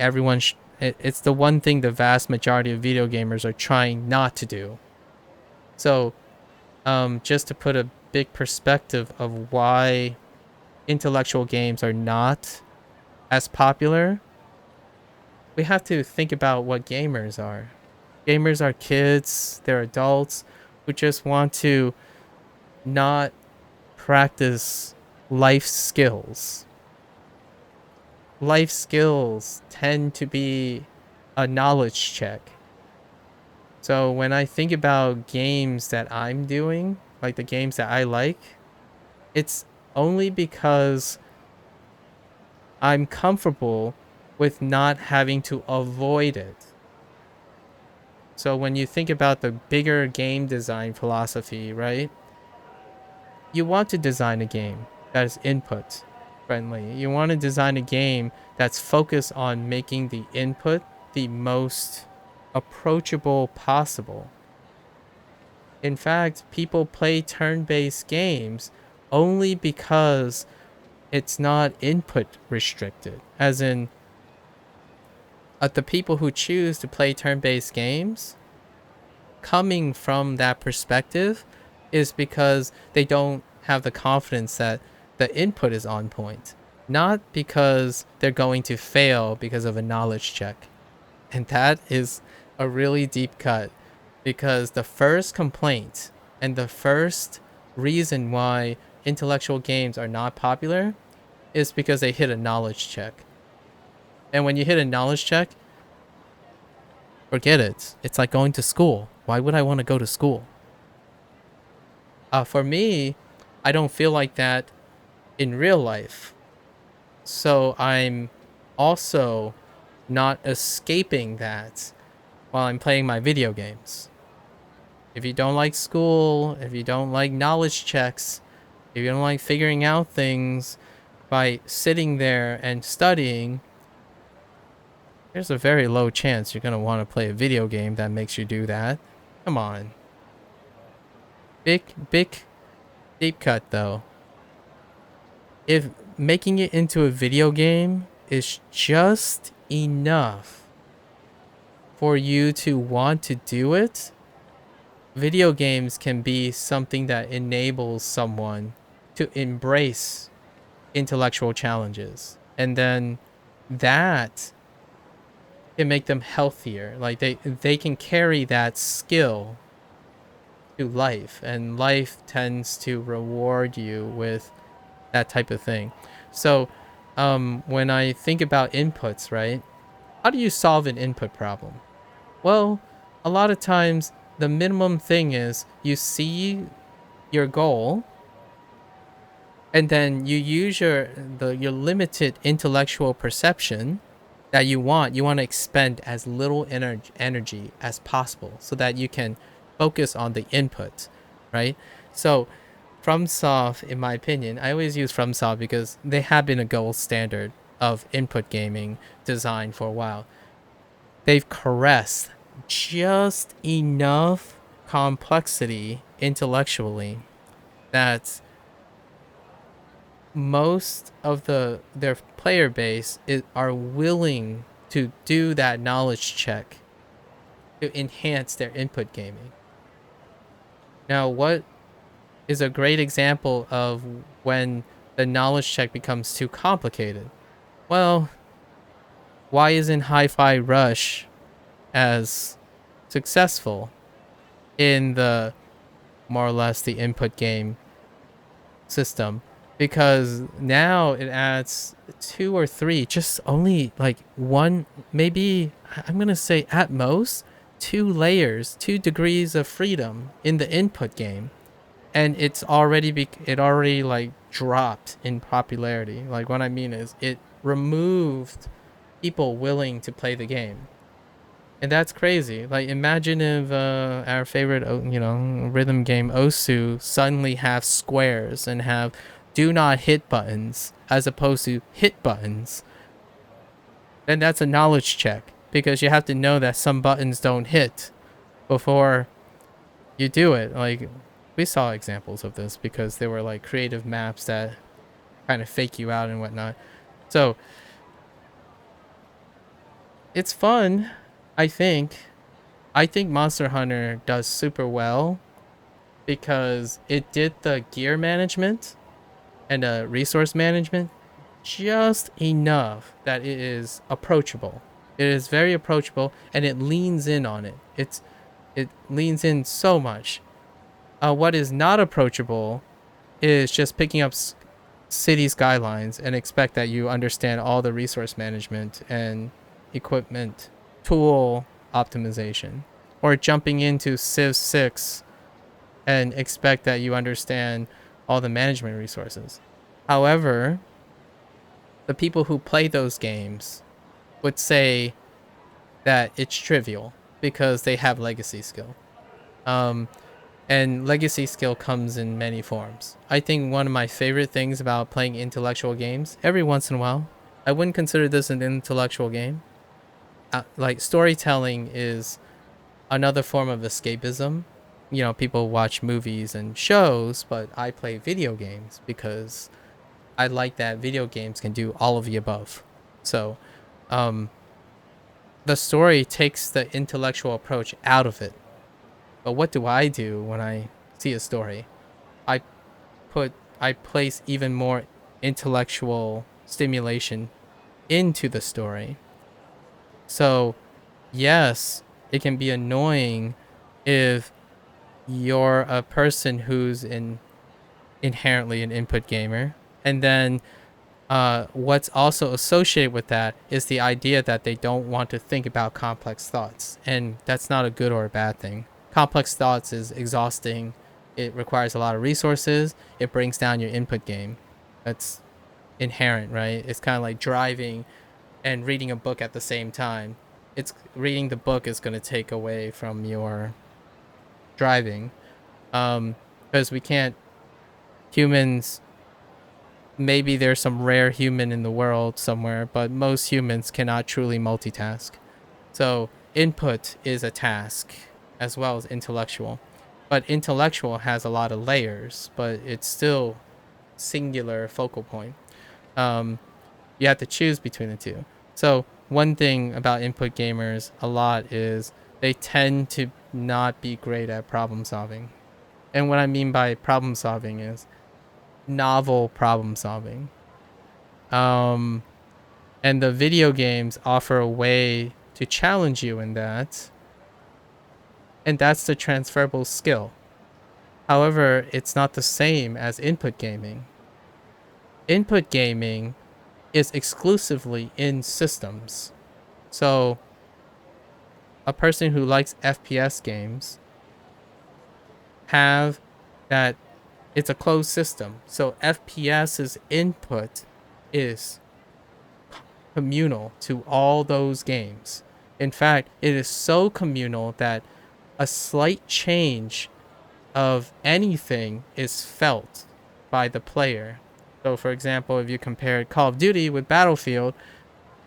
it's the one thing the vast majority of video gamers are trying not to do. So, just to put a big perspective of why intellectual games are not as popular, we have to think about what gamers are. Gamers are kids, they're adults who just want to not practice life skills. life skills tend to be a knowledge check. So when I think about games that I'm doing, like the games that I like, it's only because I'm comfortable with not having to avoid it. So when you think about the bigger game design philosophy, right? You want to design a game that is input friendly. You want to design a game that's focused on making the input the most approachable possible. In fact, people play turn-based games only because it's not input restricted. As in, the people who choose to play turn-based games, coming from that perspective, is because they don't have the confidence that the input is on point, not because they're going to fail because of a knowledge check. And that is a really deep cut, because the first complaint and the first reason why intellectual games are not popular is because they hit a knowledge check. And when you hit a knowledge check, forget it. It's like going to school. Why would I want to go to school? For me, I don't feel like that in real life. So I'm also not escaping that while I'm playing my video games. If you don't like school, if you don't like knowledge checks, if you don't like figuring out things by sitting there and studying, there's a very low chance you're going to want to play a video game that makes you do that. Come on. Big, deep cut though. If making it into a video game is just enough for you to want to do it, video games can be something that enables someone to embrace intellectual challenges. And then that can make them healthier. Like they can carry that skill to life, and life tends to reward you with that type of thing. So when I think about inputs, right? How do you solve an input problem? Well, a lot of times the minimum thing is you see your goal, and then you use your limited intellectual perception that you want to expend as little energy as possible so that you can focus on the input, right? So FromSoft, in my opinion, I always use FromSoft because they have been a gold standard of input gaming design for a while. They've caressed just enough complexity intellectually that most of their player base are willing to do that knowledge check to enhance their input gaming. Now, what is a great example of when the knowledge check becomes too complicated? Well, why isn't Hi-Fi Rush as successful in the more or less the input game system? Because now it adds 2 or 3, just only like 1, maybe I'm gonna say at most 2 layers, 2 degrees of freedom in the input game, and it already like dropped in popularity. Like what I mean is it removed people willing to play the game. And that's crazy. Like, imagine if our favorite, rhythm game Osu suddenly have squares and have do not hit buttons as opposed to hit buttons. Then that's a knowledge check, because you have to know that some buttons don't hit before you do it. Like, we saw examples of this because there were like creative maps that kind of fake you out and whatnot. So it's fun. I think Monster Hunter does super well because it did the gear management and resource management just enough that it is approachable. It is very approachable, and it leans in on it. It leans in so much. What is not approachable is just picking up city skylines and expect that you understand all the resource management and equipment tool optimization, or jumping into Civ 6 and expect that you understand all the management resources. However, the people who play those games would say that it's trivial because they have legacy skill. Um, and legacy skill comes in many forms. I think one of my favorite things about playing intellectual games, every once in a while, I wouldn't consider this an intellectual game. Like storytelling is another form of escapism. You know, people watch movies and shows, but I play video games because I like that video games can do all of the above. So, um, the story takes the intellectual approach out of it. But what do I do when I see a story? I I place even more intellectual stimulation into the story. So, yes, it can be annoying if you're a person who's inherently an input gamer, and then what's also associated with that is the idea that they don't want to think about complex thoughts, and that's not a good or a bad thing. Complex thoughts is exhausting. It requires a lot of resources. It brings down your input game. That's inherent, right? It's kind of like driving and reading a book at the same time. It's reading the book is going to take away from your driving, because we can't humans. Maybe there's some rare human in the world somewhere, but most humans cannot truly multitask. So input is a task as well as intellectual. But intellectual has a lot of layers, but it's still singular focal point. Um, you have to choose between the two. So one thing about input gamers a lot is they tend to not be great at problem solving. And what I mean by problem solving is novel problem solving. Um, and the video games offer a way to challenge you in that, and that's the transferable skill. However, it's not the same as input gaming. Input gaming is exclusively in systems. So, a person who likes FPS games have that it's a closed system. So, FPS's input is communal to all those games. In fact, it is so communal that a slight change of anything is felt by the player. So, for example, if you compare Call of Duty with Battlefield,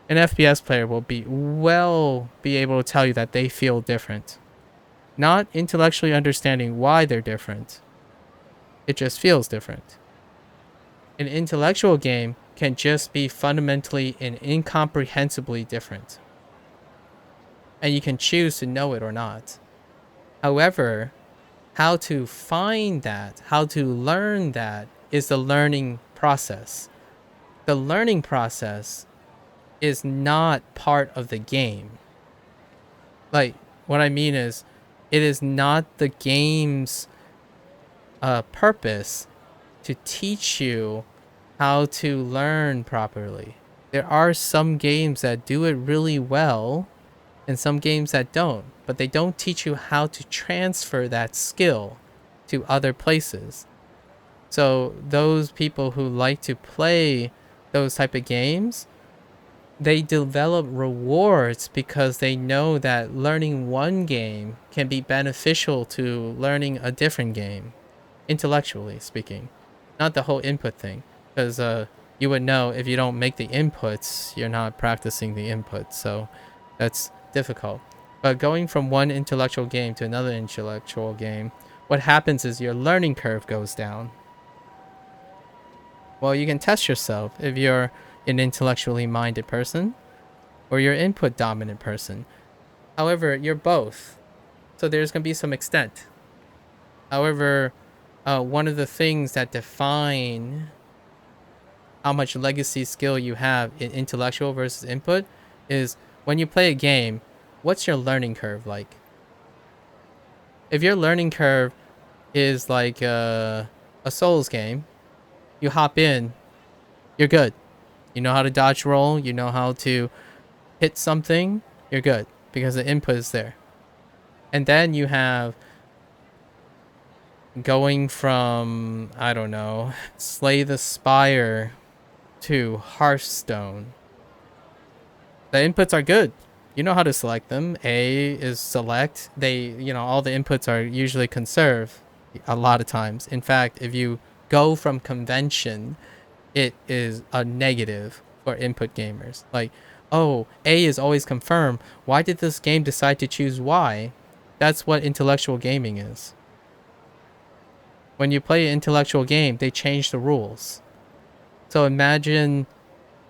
an FPS player will be able to tell you that they feel different. Not intellectually understanding why they're different. It just feels different. An intellectual game can just be fundamentally and incomprehensibly different. And you can choose to know it or not. However, how to find that, how to learn that, is the learning process. The learning process is not part of the game. Like, what I mean is, it is not the game's purpose to teach you how to learn properly. There are some games that do it really well and some games that don't, but they don't teach you how to transfer that skill to other places. So those people who like to play those type of games, they develop rewards because they know that learning one game can be beneficial to learning a different game, intellectually speaking. Not the whole input thing, because you would know if you don't make the inputs, you're not practicing the inputs. So that's difficult. But going from one intellectual game to another intellectual game, what happens is your learning curve goes down. Well, you can test yourself if you're an intellectually minded person or you're input dominant person. However, you're both. So there's going to be some extent. However, one of the things that define how much legacy skill you have in intellectual versus input is when you play a game, what's your learning curve like? If your learning curve is like a Souls game, you hop in you're good. You know how to dodge roll, you know how to hit something, you're good because the input is there. And then you have going from, I don't know, Slay the Spire to Hearthstone. The inputs are good. You know how to select them. A is select. All the inputs are usually conserved a lot of times. In fact, if you go from convention, it is a negative for input gamers. Like, oh, A is always confirmed. Why did this game decide to choose Y? That's what intellectual gaming is. When you play an intellectual game, they change the rules. So imagine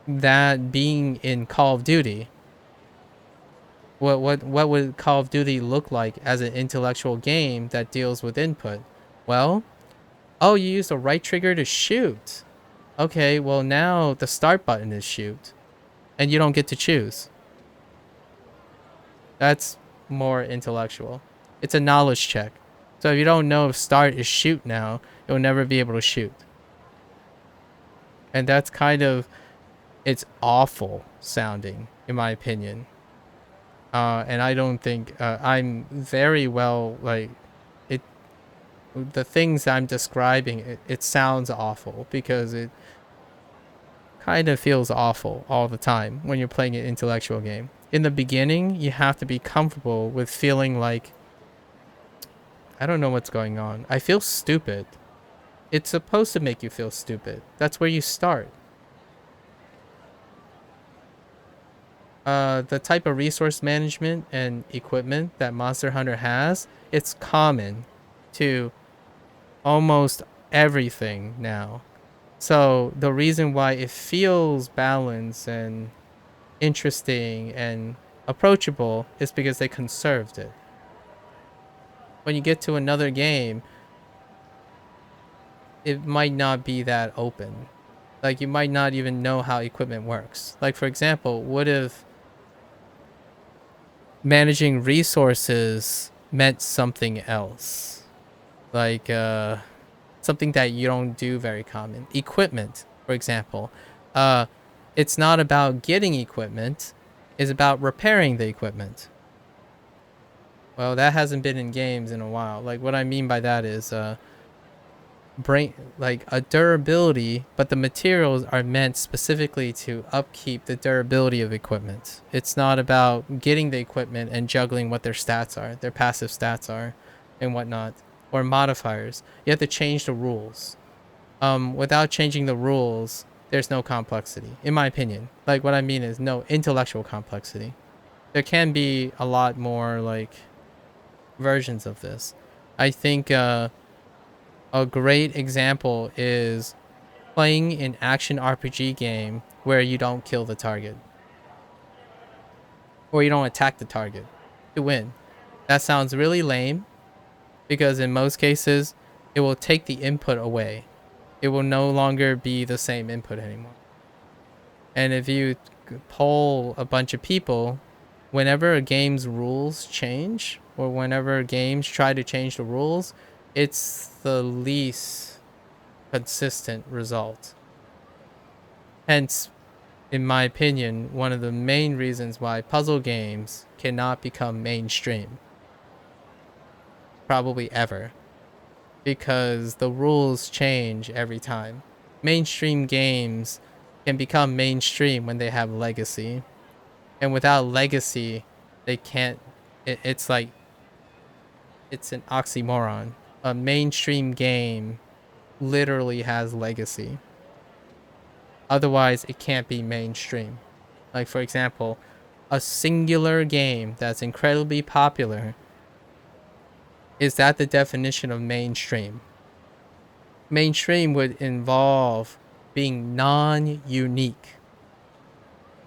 that being in Call of Duty. What would Call of Duty look like as an intellectual game that deals with input? Well, oh, you use the right trigger to shoot. Okay, well now the start button is shoot, and you don't get to choose. That's more intellectual. It's a knowledge check. So if you don't know if start is shoot now, you'll never be able to shoot. And that's kind of, it's awful sounding, in my opinion. And I don't think I'm very well, like, it. The things I'm describing, it sounds awful because it kind of feels awful all the time when you're playing an intellectual game. In the beginning, you have to be comfortable with feeling like, I don't know what's going on. I feel stupid. It's supposed to make you feel stupid. That's where you start. The type of resource management and equipment that Monster Hunter has, it's common to almost everything now. So the reason why it feels balanced and interesting and approachable is because they conserved it. When you get to another game, it might not be that open. Like, you might not even know how equipment works. Like, for example, what if managing resources meant something else? Like, something that you don't do very common. Equipment, for example. It's not about getting equipment, it's about repairing the equipment. Well, that hasn't been in games in a while. Like, what I mean by that is brain, like a durability, but the materials are meant specifically to upkeep the durability of equipment. It's not about getting the equipment and juggling what their stats are, their passive stats are, and whatnot, or modifiers. You have to change the rules. Without changing the rules, there's no complexity, in my opinion. Like, what I mean is no intellectual complexity. There can be a lot more like versions of this. I think a great example is playing an action RPG game where you don't kill the target or you don't attack the target to win. That sounds really lame because in most cases it will take the input away. It will no longer be the same input anymore. And if you poll a bunch of people, whenever a game's rules change or whenever games try to change the rules, it's the least consistent result. Hence, in my opinion, one of the main reasons why puzzle games cannot become mainstream. Probably ever. Because the rules change every time. Mainstream games can become mainstream when they have legacy. And without legacy, they can't. It's like, it's an oxymoron. A mainstream game literally has legacy. Otherwise, it can't be mainstream. Like, for example, a singular game that's incredibly popular, is that the definition of mainstream? Mainstream would involve being non-unique.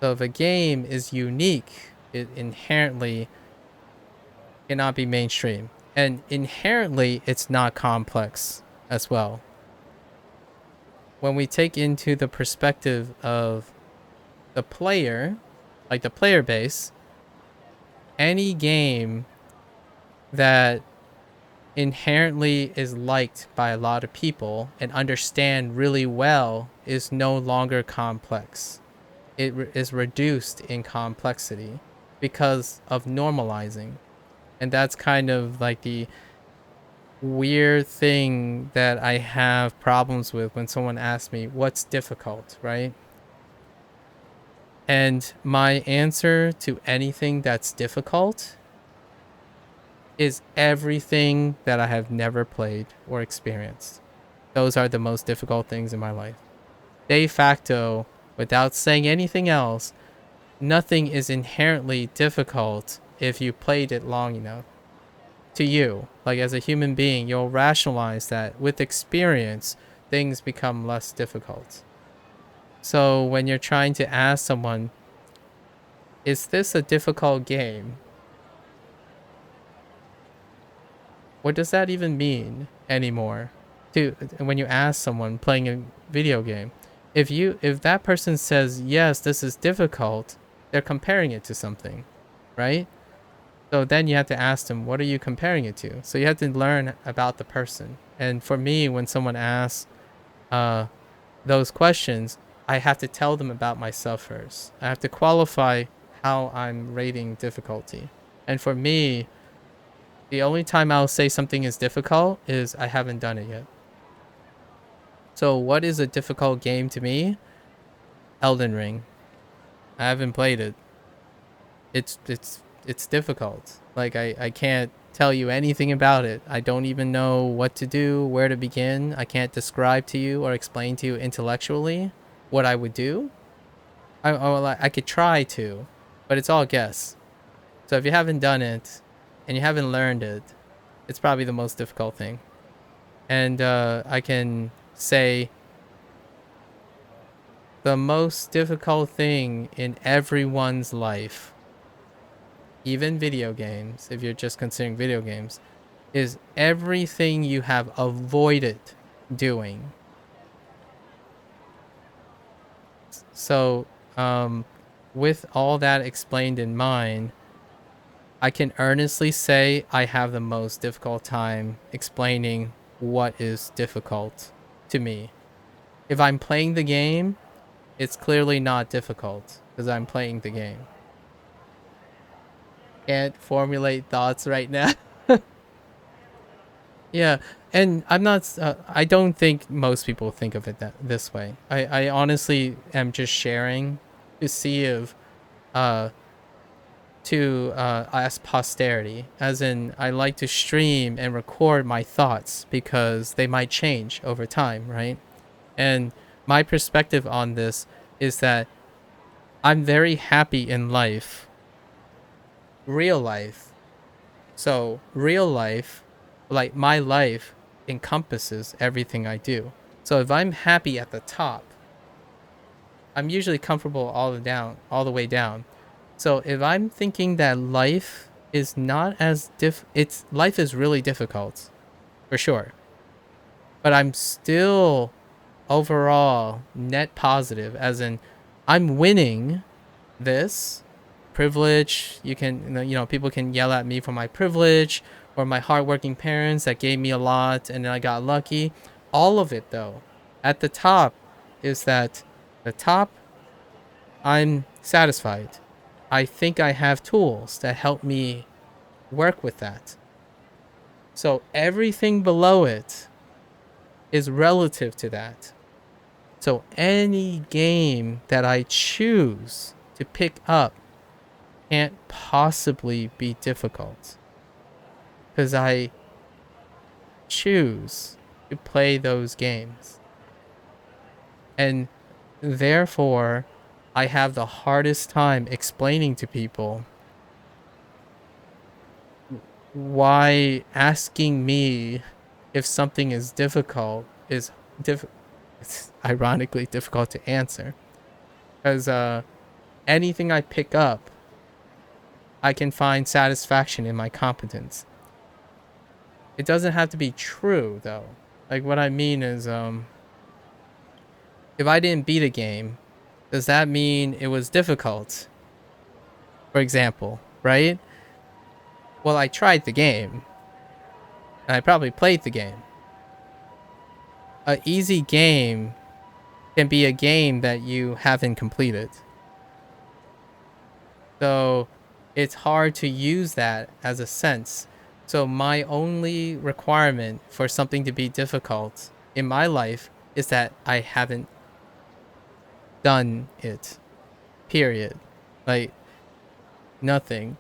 So if a game is unique, it inherently cannot be mainstream. And inherently, it's not complex as well. When we take into the perspective of the player, like the player base, any game that inherently is liked by a lot of people and understand really well is no longer complex. It is reduced in complexity because of normalizing. And that's kind of like the weird thing that I have problems with when someone asks me what's difficult, right? And my answer to anything that's difficult is everything that I have never played or experienced. Those are the most difficult things in my life. De facto, without saying anything else, nothing is inherently difficult if you played it long enough. To you, like as a human being, you'll rationalize that with experience, things become less difficult. So when you're trying to ask someone, is this a difficult game? What does that even mean anymore? When you ask someone playing a video game, if that person says yes, this is difficult, they're comparing it to something, right? So then you have to ask them, what are you comparing it to? So you have to learn about the person. And for me, when someone asks those questions, I have to tell them about myself first. I have to qualify how I'm rating difficulty. And for me, the only time I'll say something is difficult is I haven't done it yet. So what is a difficult game to me? Elden Ring. I haven't played it. It's difficult. Like I can't tell you anything about it. I don't even know what to do, where to begin. I can't describe to you or explain to you intellectually what I would do. I could try to, but it's all guess. So if you haven't done it and you haven't learned it, it's probably the most difficult thing. And I can say the most difficult thing in everyone's life, even video games, if you're just considering video games, is everything you have avoided doing. So, with all that explained in mind, I can earnestly say I have the most difficult time explaining what is difficult to me. If I'm playing the game, it's clearly not difficult because I'm playing the game. Can't formulate thoughts right now. Yeah, and I'm not. I don't think most people think of it this way. I honestly am just sharing to see if as posterity, as in I like to stream and record my thoughts because they might change over time, right? And my perspective on this is that I'm very happy in life, real life. So real life, like my life, encompasses everything I do. So if I'm happy at the top, I'm usually comfortable all the way down. So if I'm thinking that life is not as life is really difficult, for sure. But I'm still overall net positive, as in I'm winning this privilege. People can yell at me for my privilege or my hardworking parents that gave me a lot and then I got lucky. All of it though, at the top is that the top, I'm satisfied. I think I have tools that help me work with that. So everything below it is relative to that. So any game that I choose to pick up can't possibly be difficult because I choose to play those games. And therefore, I have the hardest time explaining to people why asking me if something is difficult is it's ironically difficult to answer. Because anything I pick up, I can find satisfaction in my competence. It doesn't have to be true, though. Like, what I mean is, if I didn't beat a game, does that mean it was difficult? For example, right? Well, I tried the game. And I probably played the game. A easy game can be a game that you haven't completed. So it's hard to use that as a sense. So my only requirement for something to be difficult in my life is that I haven't done it. Period. Like nothing.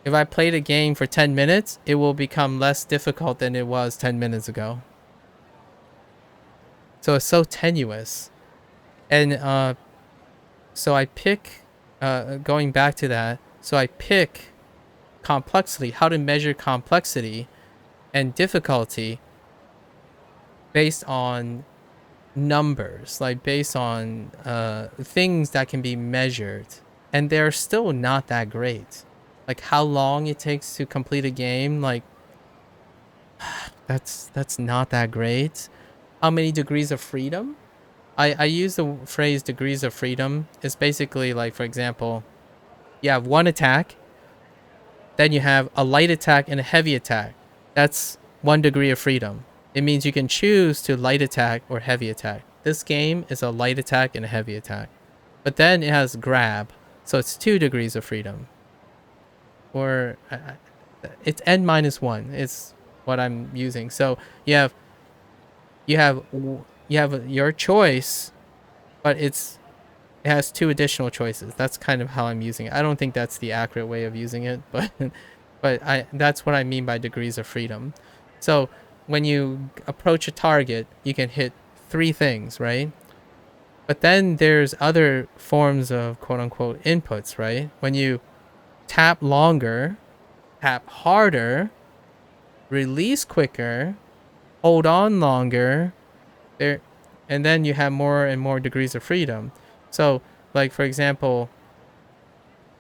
If I played a game for 10 minutes, it will become less difficult than it was 10 minutes ago. So it's so tenuous. And so I pick, going back to that, so I pick complexity, how to measure complexity and difficulty based on numbers, like based on things that can be measured. And they're still not that great. Like how long it takes to complete a game, like that's not that great. How many degrees of freedom? I use the phrase degrees of freedom. It's basically like, for example, you have one attack, then you have a light attack and a heavy attack. That's 1 degree of freedom. It means you can choose to light attack or heavy attack. This game is a light attack and a heavy attack. But then it has grab, so it's 2 degrees of freedom. Or it's n-1 is what I'm using. So you have your choice, but it has 2 additional choices. That's kind of how I'm using it. I don't think that's the accurate way of using it, but that's what I mean by degrees of freedom. So when you approach a target, you can hit 3 things, right? But then there's other forms of quote unquote inputs, right? When you tap longer, tap harder, release quicker, hold on longer, there, and then you have more and more degrees of freedom. So, like for example,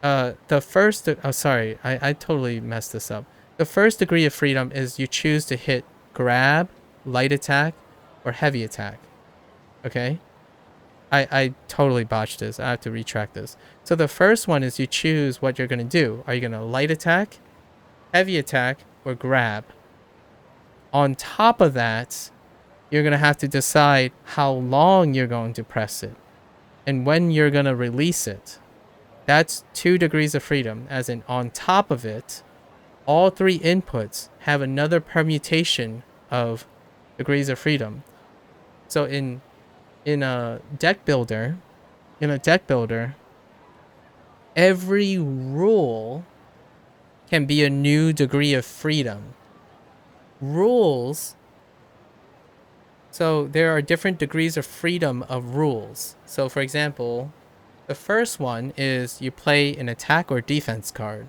the first, sorry, I totally messed this up. The first degree of freedom is you choose to hit grab, light attack, or heavy attack. Okay? I totally botched this. I have to retract this. So the first one is you choose what you're going to do. Are you going to light attack, heavy attack, or grab? On top of that, you're going to have to decide how long you're going to press it and when you're going to release it. That's 2 degrees of freedom, as in on top of it, all 3 inputs have another permutation of degrees of freedom. So in a deck builder, every rule can be a new degree of freedom. Rules, so there are different degrees of freedom of rules. So for example, the first one is you play an attack or defense card.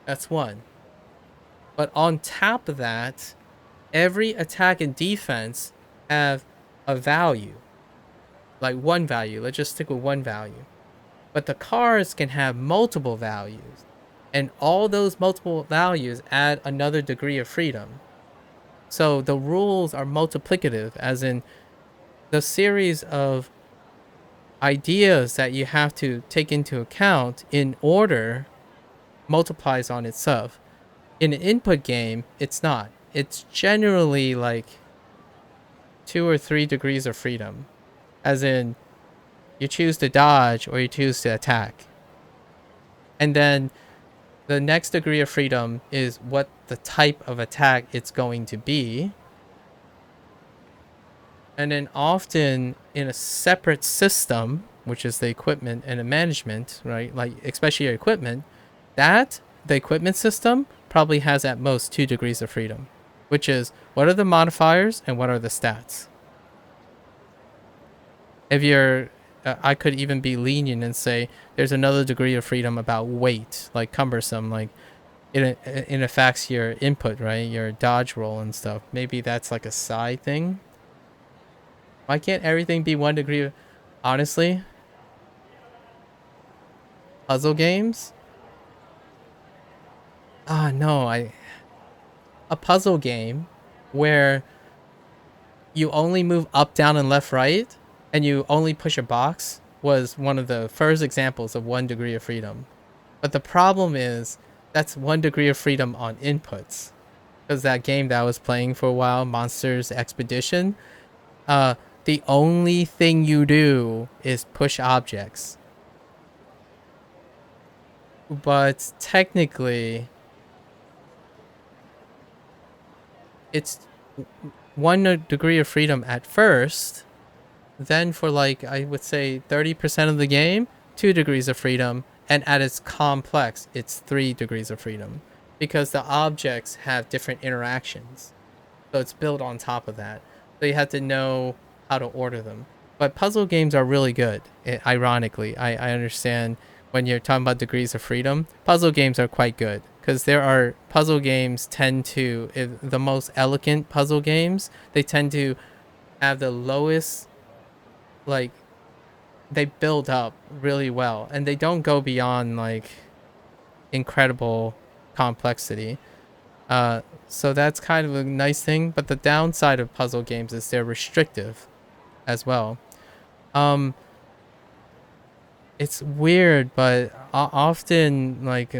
That's 1. But on top of that, every attack and defense have a value. Like 1 value. Let's just stick with 1 value. But the cards can have multiple values. And all those multiple values add another degree of freedom. So the rules are multiplicative, as in the series of ideas that you have to take into account in order multiplies on itself. In an input game, it's not. It's generally like 2 or 3 degrees of freedom. As in, you choose to dodge or you choose to attack. And then the next degree of freedom is what the type of attack it's going to be. And then often in a separate system, which is the equipment and the management, right? Like especially your equipment, the equipment system probably has at most 2 degrees of freedom, which is what are the modifiers and what are the stats. If you're, I could even be lenient and say there's another degree of freedom about weight, like cumbersome, like it affects your input, right? Your dodge roll and stuff. Maybe that's like a side thing. Why can't everything be 1 degree? Honestly, puzzle games? No, a puzzle game where you only move up, down, and left, right, and you only push a box was one of the first examples of 1 degree of freedom. But the problem is that's 1 degree of freedom on inputs. because that game that I was playing for a while, Monsters Expedition, uh, the only thing you do is push objects. But technically, it's one degree of freedom at first. Then for like, I would say 30% of the game, 2 degrees of freedom. And at its complex, it's 3 degrees of freedom. Because the objects have different interactions. So it's built on top of that. So you have to know how to order them. But puzzle games are really good. Ironically, I understand when you're talking about degrees of freedom, puzzle games are quite good. Because there are puzzle games tend to, if the most elegant puzzle games, they tend to have the lowest, like, they build up really well. And they don't go beyond, like, incredible complexity. So that's kind of a nice thing, but the downside of puzzle games is they're restrictive as well. Um, it's weird, but often, like,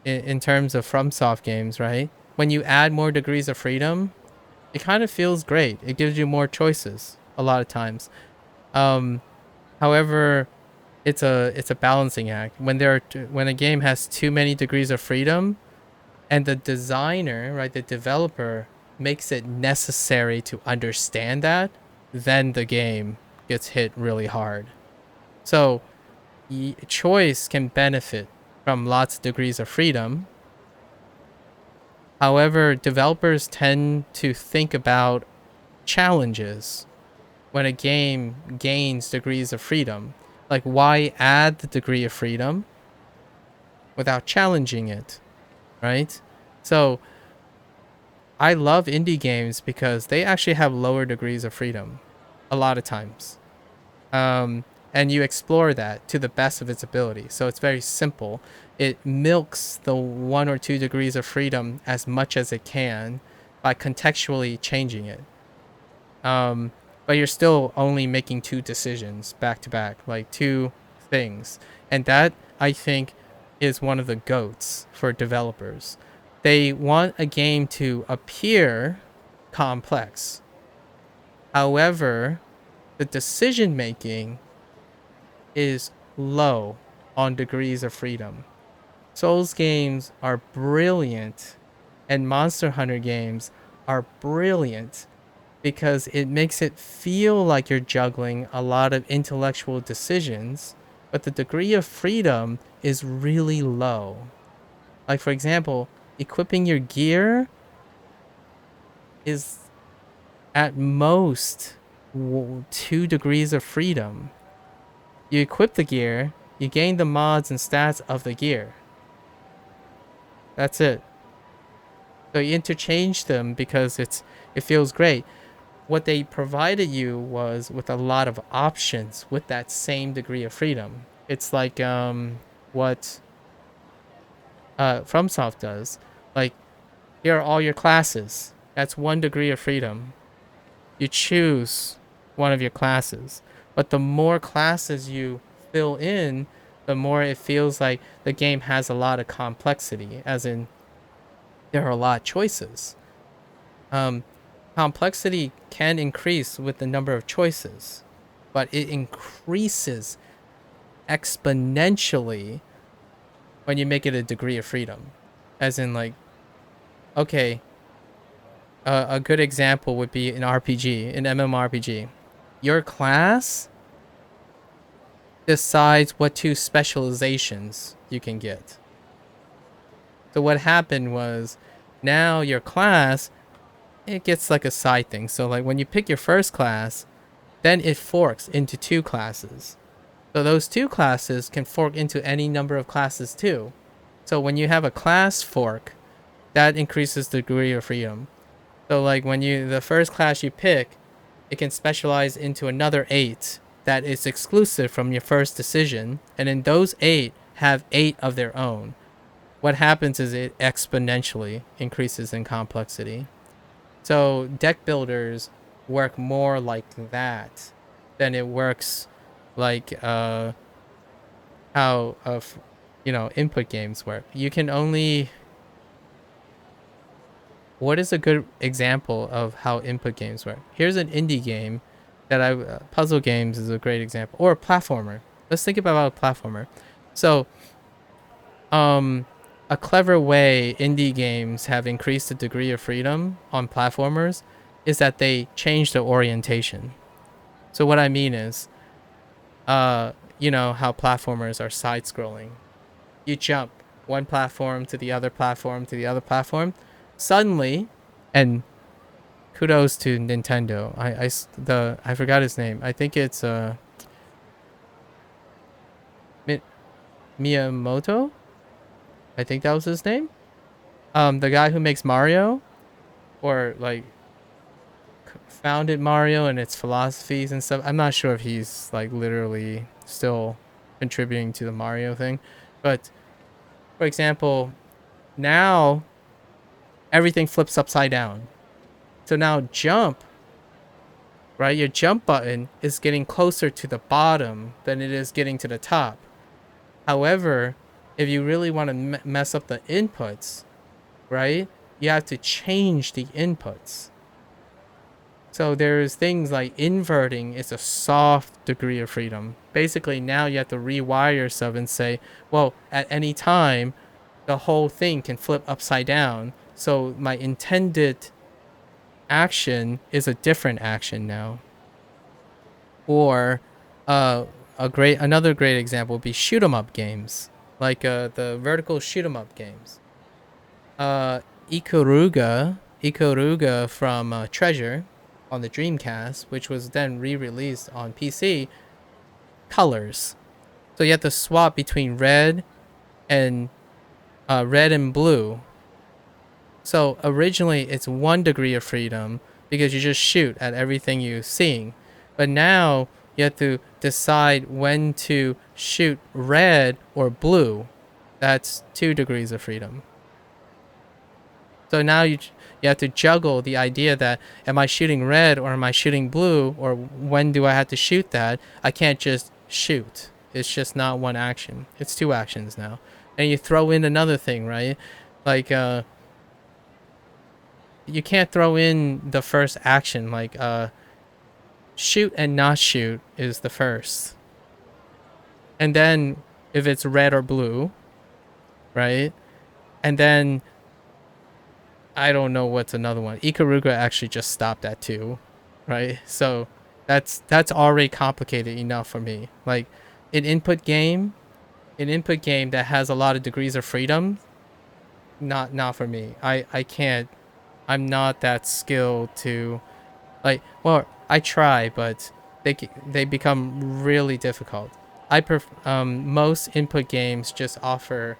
in terms of FromSoft games, right? When you add more degrees of freedom, it kind of feels great. It gives you more choices a lot of times. Um, However, it's a balancing act. When a game has too many degrees of freedom, and the designer, right, the developer makes it necessary to understand that, then the game gets hit really hard. So choice can benefit from lots of degrees of freedom. However, developers tend to think about challenges when a game gains degrees of freedom. Like, why add the degree of freedom without challenging it, right? So I love indie games because they actually have lower degrees of freedom a lot of times. And you explore that to the best of its ability. So it's very simple. It milks the 1 or 2 degrees of freedom as much as it can by contextually changing it. But you're still only making 2 decisions back to back, like 2 things. And that, I think, is one of the goats for developers. They want a game to appear complex. However, the decision making is low on degrees of freedom. Souls games are brilliant, and Monster Hunter games are brilliant because it makes it feel like you're juggling a lot of intellectual decisions, but the degree of freedom is really low. Like, for example, equipping your gear is at most 2 degrees of freedom. You equip the gear, you gain the mods and stats of the gear. That's it. So you interchange them because it feels great. What they provided you was with a lot of options with that same degree of freedom. It's like what FromSoft does. Like, here are all your classes. That's 1 degree of freedom. You choose one of your classes. But the more classes you fill in, the more it feels like the game has a lot of complexity, as in there are a lot of choices. Um, Complexity can increase with the number of choices, but it increases exponentially when you make it a degree of freedom. As in, like, okay, a good example would be an RPG, an MMORPG. Your class decides what 2 specializations you can get. So what happened was, now your class, it gets like a side thing. So like when you pick your first class, then it forks into 2 classes. So those 2 classes can fork into any number of classes too. So when you have a class fork, that increases the degree of freedom. So like when the first class you pick, it can specialize into another 8 that is exclusive from your first decision, and then those 8 have 8 of their own. What happens is it exponentially increases in complexity. So deck builders work more like that than it works like how input games work. You can only what is a good example of how input games work? Here's an indie game that puzzle games is a great example, or a platformer. Let's think about a platformer. So, um, a clever way indie games have increased the degree of freedom on platformers is that they change the orientation. So what I mean is, you know how platformers are side scrolling. You jump one platform to the other platform to the other platform. Suddenly, and kudos to Nintendo. I forgot his name. I think it's Miyamoto. I think that was his name. The guy who makes Mario, or like founded Mario and its philosophies and stuff. I'm not sure if he's like literally still contributing to the Mario thing, but for example, now everything flips upside down. So now jump, right? Your jump button is getting closer to the bottom than it is getting to the top. However, if you really want to mess up the inputs, right? You have to change the inputs. So there's things like inverting is a soft degree of freedom. Basically, now you have to rewire stuff and say, well, at any time, the whole thing can flip upside down. So my intended action is a different action now. Or another great example would be shoot 'em up games, like the vertical shoot 'em up games. Uh, Ikaruga from Treasure on the Dreamcast, which was then re-released on PC, colors. So you have to swap between and red and blue. So originally it's 1 degree of freedom because you just shoot at everything you're seeing. But now you have to decide when to shoot red or blue. That's 2 degrees of freedom. So now you have to juggle the idea that am I shooting red or am I shooting blue, or when do I have to shoot that? I can't just shoot. It's just not one action. It's 2 actions now. And you throw in another thing, right? Like you can't throw in the first action, like shoot and not shoot is the first. And then if it's red or blue, right? And then I don't know what's another one. Ikaruga actually just stopped at 2, right? So that's already complicated enough for me. Like an input game that has a lot of degrees of freedom, not for me. I can't. I'm not that skilled to, like. Well, I try, but they become really difficult. Most input games just offer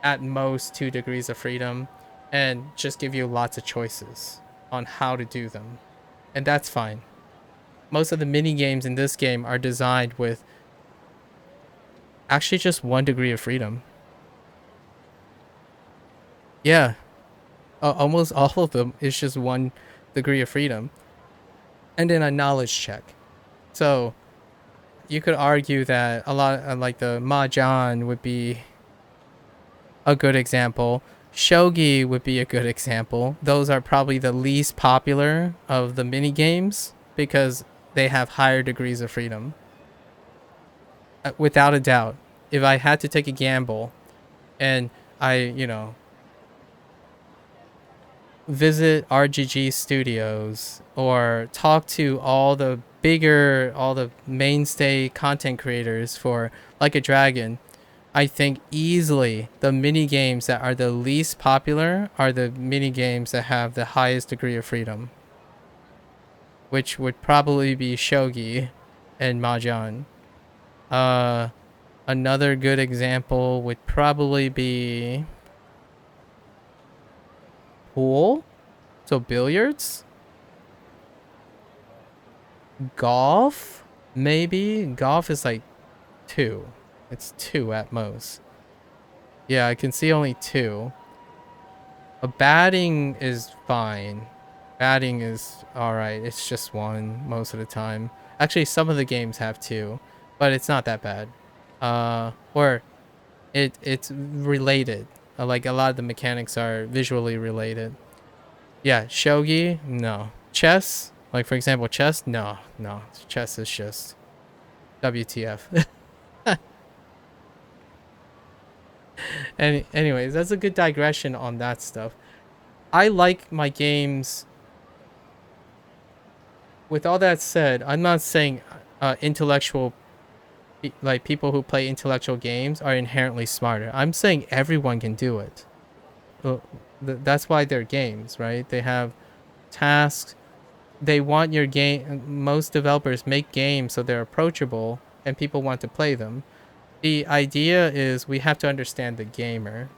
at most 2 degrees of freedom and just give you lots of choices on how to do them. And that's fine. Most of the mini games in this game are designed with actually just 1 degree of freedom. Yeah, almost all of them is just 1 degree of freedom. And then a knowledge check. So you could argue that a lot like the Mahjong would be a good example. Shogi would be a good example. Those are probably the least popular of the mini games because they have higher degrees of freedom. Without a doubt, if I had to take a gamble and visit RGG studios or talk to all the mainstay content creators for Like a Dragon, I think easily the mini games that are the least popular are the mini games that have the highest degree of freedom, which would probably be Shogi and Mahjong. Another good example would probably be pool, so billiards, golf, maybe. Golf is like 2. It's 2 at most. Yeah, I can see only 2. Batting is fine. Batting is alright. It's just 1 most of the time. Actually, some of the games have 2, but it's not that bad. Or it's related. Like a lot of the mechanics are visually related. Yeah, shogi, no. Chess, like for example, chess, no, no. Chess is just WTF. And anyways, that's a good digression on that stuff. I like my games. With all that said, I'm not saying intellectual, like people who play intellectual games are inherently smarter. I'm saying everyone can do it. That's why they're games, right? They have tasks. They want your game. Most developers make games so they're approachable and people want to play them. The idea is we have to understand the gamer.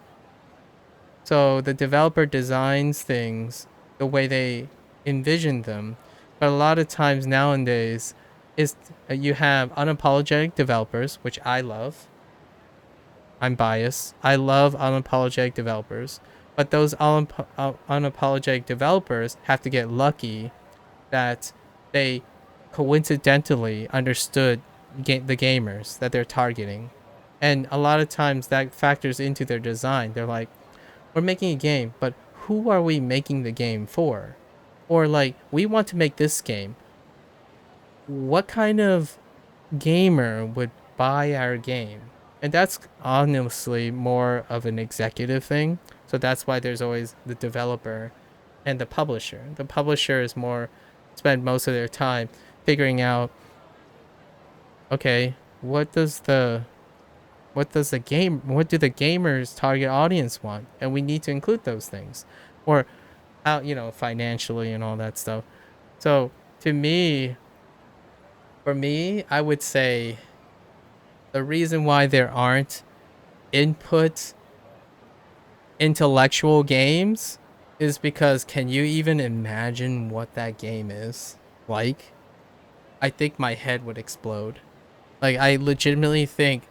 So the developer designs things the way they envision them. But a lot of times nowadays, is you have unapologetic developers, which I love. I'm biased. I love unapologetic developers. But those unapologetic developers have to get lucky that they coincidentally understood the gamers that they're targeting. And a lot of times that factors into their design. They're like, we're making a game, but who are we making the game for? Or like, we want to make this game. What kind of gamer would buy our game? And that's honestly more of an executive thing. So that's why there's always the developer and the publisher. The publisher is more spend most of their time figuring out, okay, what do the gamers target audience want? And we need to include those things. Or how, financially and all that stuff. So to me, for me, I would say the reason why there aren't input intellectual games is because can you even imagine what that game is like? I think my head would explode. Like, I legitimately think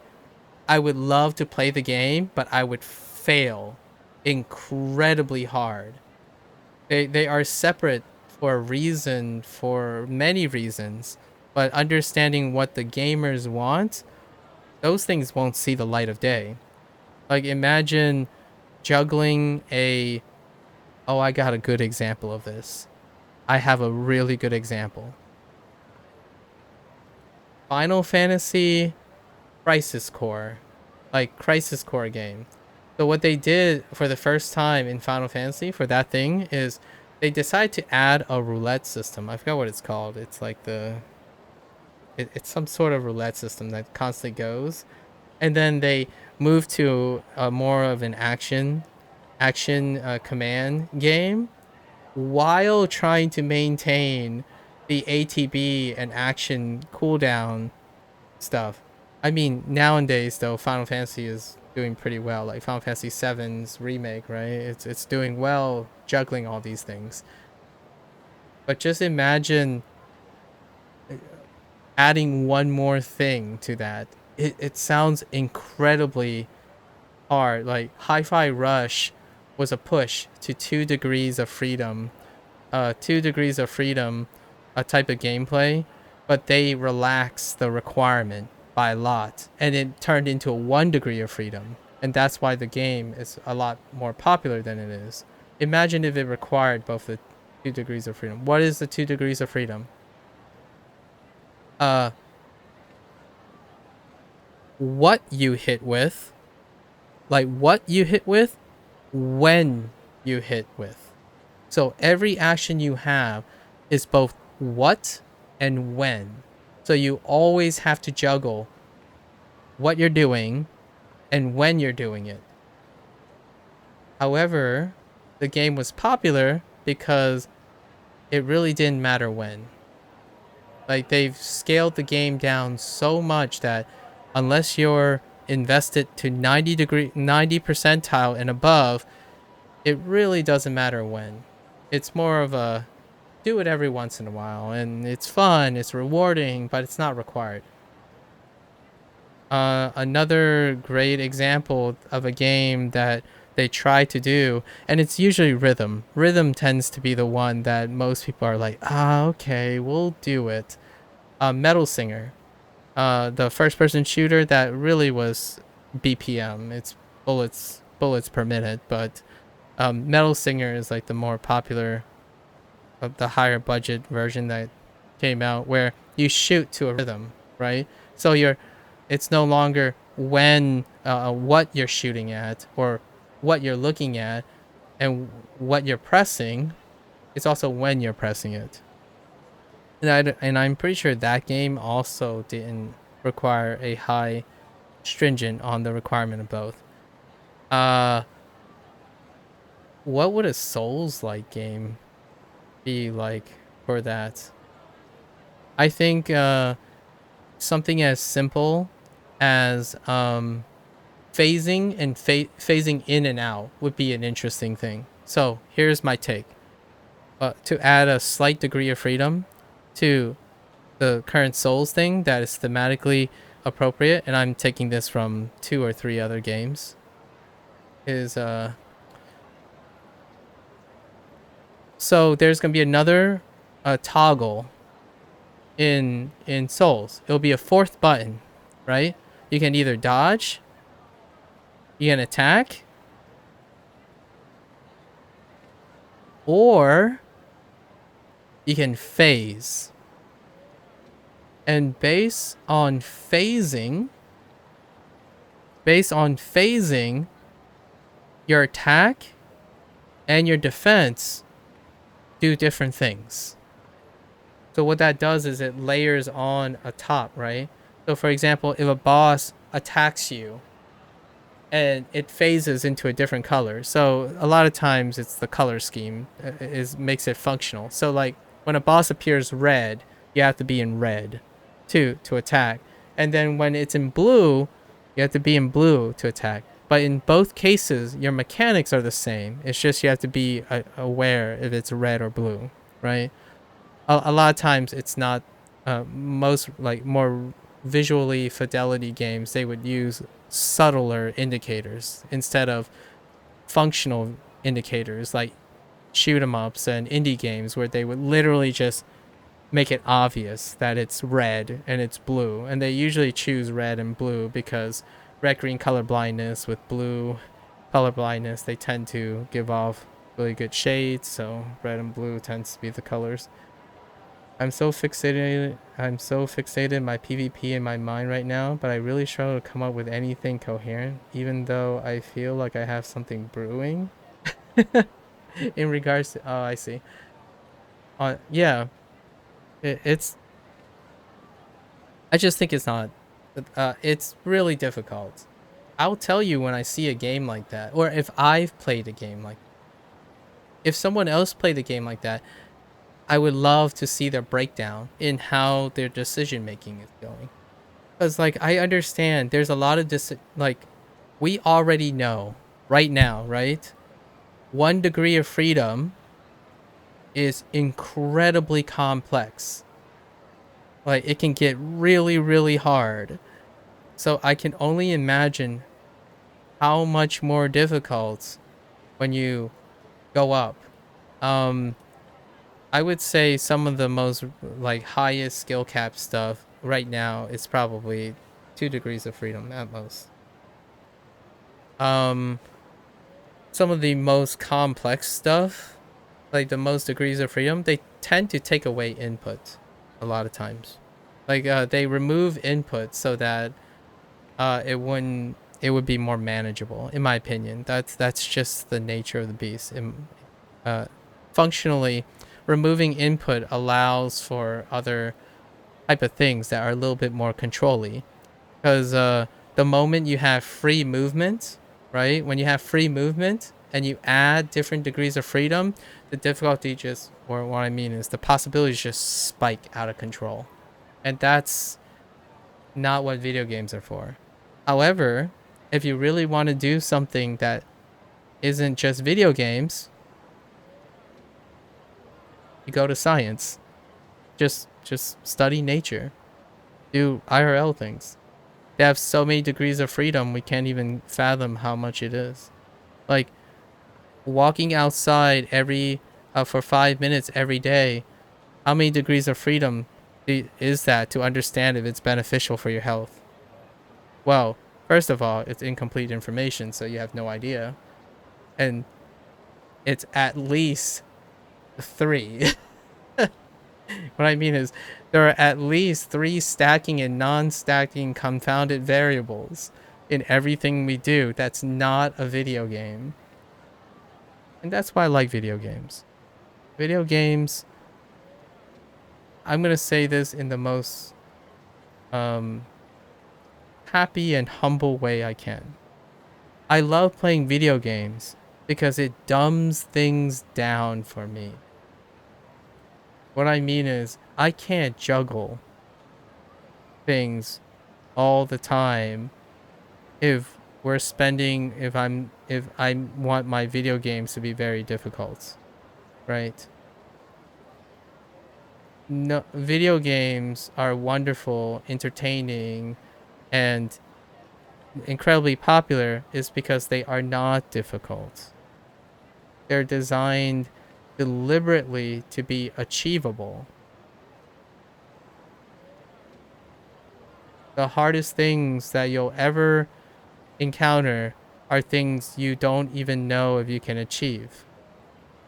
I would love to play the game, but I would fail incredibly hard. They are separate for a reason, for many reasons, but understanding what the gamers want, those things won't see the light of day. Like, imagine juggling a. Oh, I got a good example of this. I have a really good example. Final Fantasy Crisis Core, like Crisis Core game. So what they did for the first time in Final Fantasy for that thing is they decided to add a roulette system. I forgot what it's called. It's like it's some sort of roulette system that constantly goes, and then they moved to more of an action command game while trying to maintain the ATB and action cooldown stuff. I mean, nowadays though, Final Fantasy is doing pretty well. Like Final Fantasy VII's remake, right? It's doing well, juggling all these things. But just imagine adding one more thing to that. It sounds incredibly hard. Like Hi-Fi Rush was a push to 2 degrees of freedom. 2 degrees of freedom, a type of gameplay, but they relaxed the requirement by a lot, and it turned into a 1 degree of freedom, and that's why the game is a lot more popular than it is. Imagine if it required both the 2 degrees of freedom. What is the 2 degrees of freedom? Uh, what you hit with, like what you hit with, when you hit with. So every action you have is both what and when. So you always have to juggle what you're doing and when you're doing it. However, the game was popular because it really didn't matter when. Like, they've scaled the game down so much that unless you're invested to 90 percentile and above, it really doesn't matter when. It's more of a do it every once in a while, and it's fun, it's rewarding, but it's not required. Another great example of a game that they try to do, and it's usually rhythm. Rhythm tends to be the one that most people are like, okay, we'll do it. Metal Singer, the first-person shooter that really was BPM. It's bullets per minute, but Metal Singer is like the more popular, the higher budget version that came out, where you shoot to a rhythm, right? So it's no longer when what you're shooting at or what you're looking at and what you're pressing. It's also when you're pressing it. And I'm pretty sure that game also didn't require a high stringent on the requirement of both. Uh, what would a Souls-like game be like for that? I think something as simple as phasing and phasing in and out would be an interesting thing. So here's my take. To add a slight degree of freedom to the current Souls thing that is thematically appropriate, and I'm taking this from 2 or 3 other games, is so there's gonna be another toggle in Souls. It'll be a 4th button, right? You can either dodge, you can attack, or you can phase. And based on phasing, your attack and your defense do different things. So what that does is it layers on a top, right? So for example, if a boss attacks you and it phases into a different color. So a lot of times it's the color scheme makes it functional. So like when a boss appears red, you have to be in red to attack. And then when it's in blue, you have to be in blue to attack. But in both cases, your mechanics are the same. It's just you have to be aware if it's red or blue, right? A lot of times it's not. Most like more visually fidelity games, they would use subtler indicators instead of functional indicators like shoot 'em ups and indie games where they would literally just make it obvious that it's red and it's blue, and they usually choose red and blue because red green color blindness with blue color blindness, they tend to give off really good shades, so red and blue tends to be the colors. I'm so fixated in my PvP in my mind right now, but I really struggle to come up with anything coherent, even though I feel like I have something brewing. In regards to, oh, I see. Yeah, it's. I just think it's not. It's really difficult. I'll tell you when I see a game like that, or if I've played a game like. If someone else played a game like that, I would love to see their breakdown in how their decision making is going. Because like I understand there's a lot of like we already know right now, right? 1 degree of freedom is incredibly complex. Like it can get really, really hard. So I can only imagine how much more difficult when you go up. I would say some of the most like highest skill cap stuff right now is probably 2 degrees of freedom at most. Some of the most complex stuff, like the most degrees of freedom, they tend to take away input a lot of times. Like they remove input so that it would be more manageable, in my opinion. That's just the nature of the beast. Functionally, removing input allows for other type of things that are a little bit more controlly, because the moment you have free movement, right? When you have free movement and you add different degrees of freedom, the difficulty just, or what I mean is the possibilities just spike out of control, and that's not what video games are for. However, if you really want to do something that isn't just video games, you go to science. Just study nature. Do IRL things. They have so many degrees of freedom, we can't even fathom how much it is. Like walking outside for 5 minutes every day, how many degrees of freedom is that to understand if it's beneficial for your health? Well, first of all, it's incomplete information, so you have no idea. And it's at least 3. What I mean is there are at least 3 stacking and non-stacking confounded variables in everything we do that's not a video game. And that's why I like video games. Video games, I'm going to say this in the most happy and humble way I can. I love playing video games because it dumbs things down for me. What I mean is I can't juggle things all the time if I want my video games to be very difficult, right? No, video games are wonderful, entertaining, and incredibly popular is because they are not difficult. They're designed deliberately to be achievable. The hardest things that you'll ever encounter are things you don't even know if you can achieve.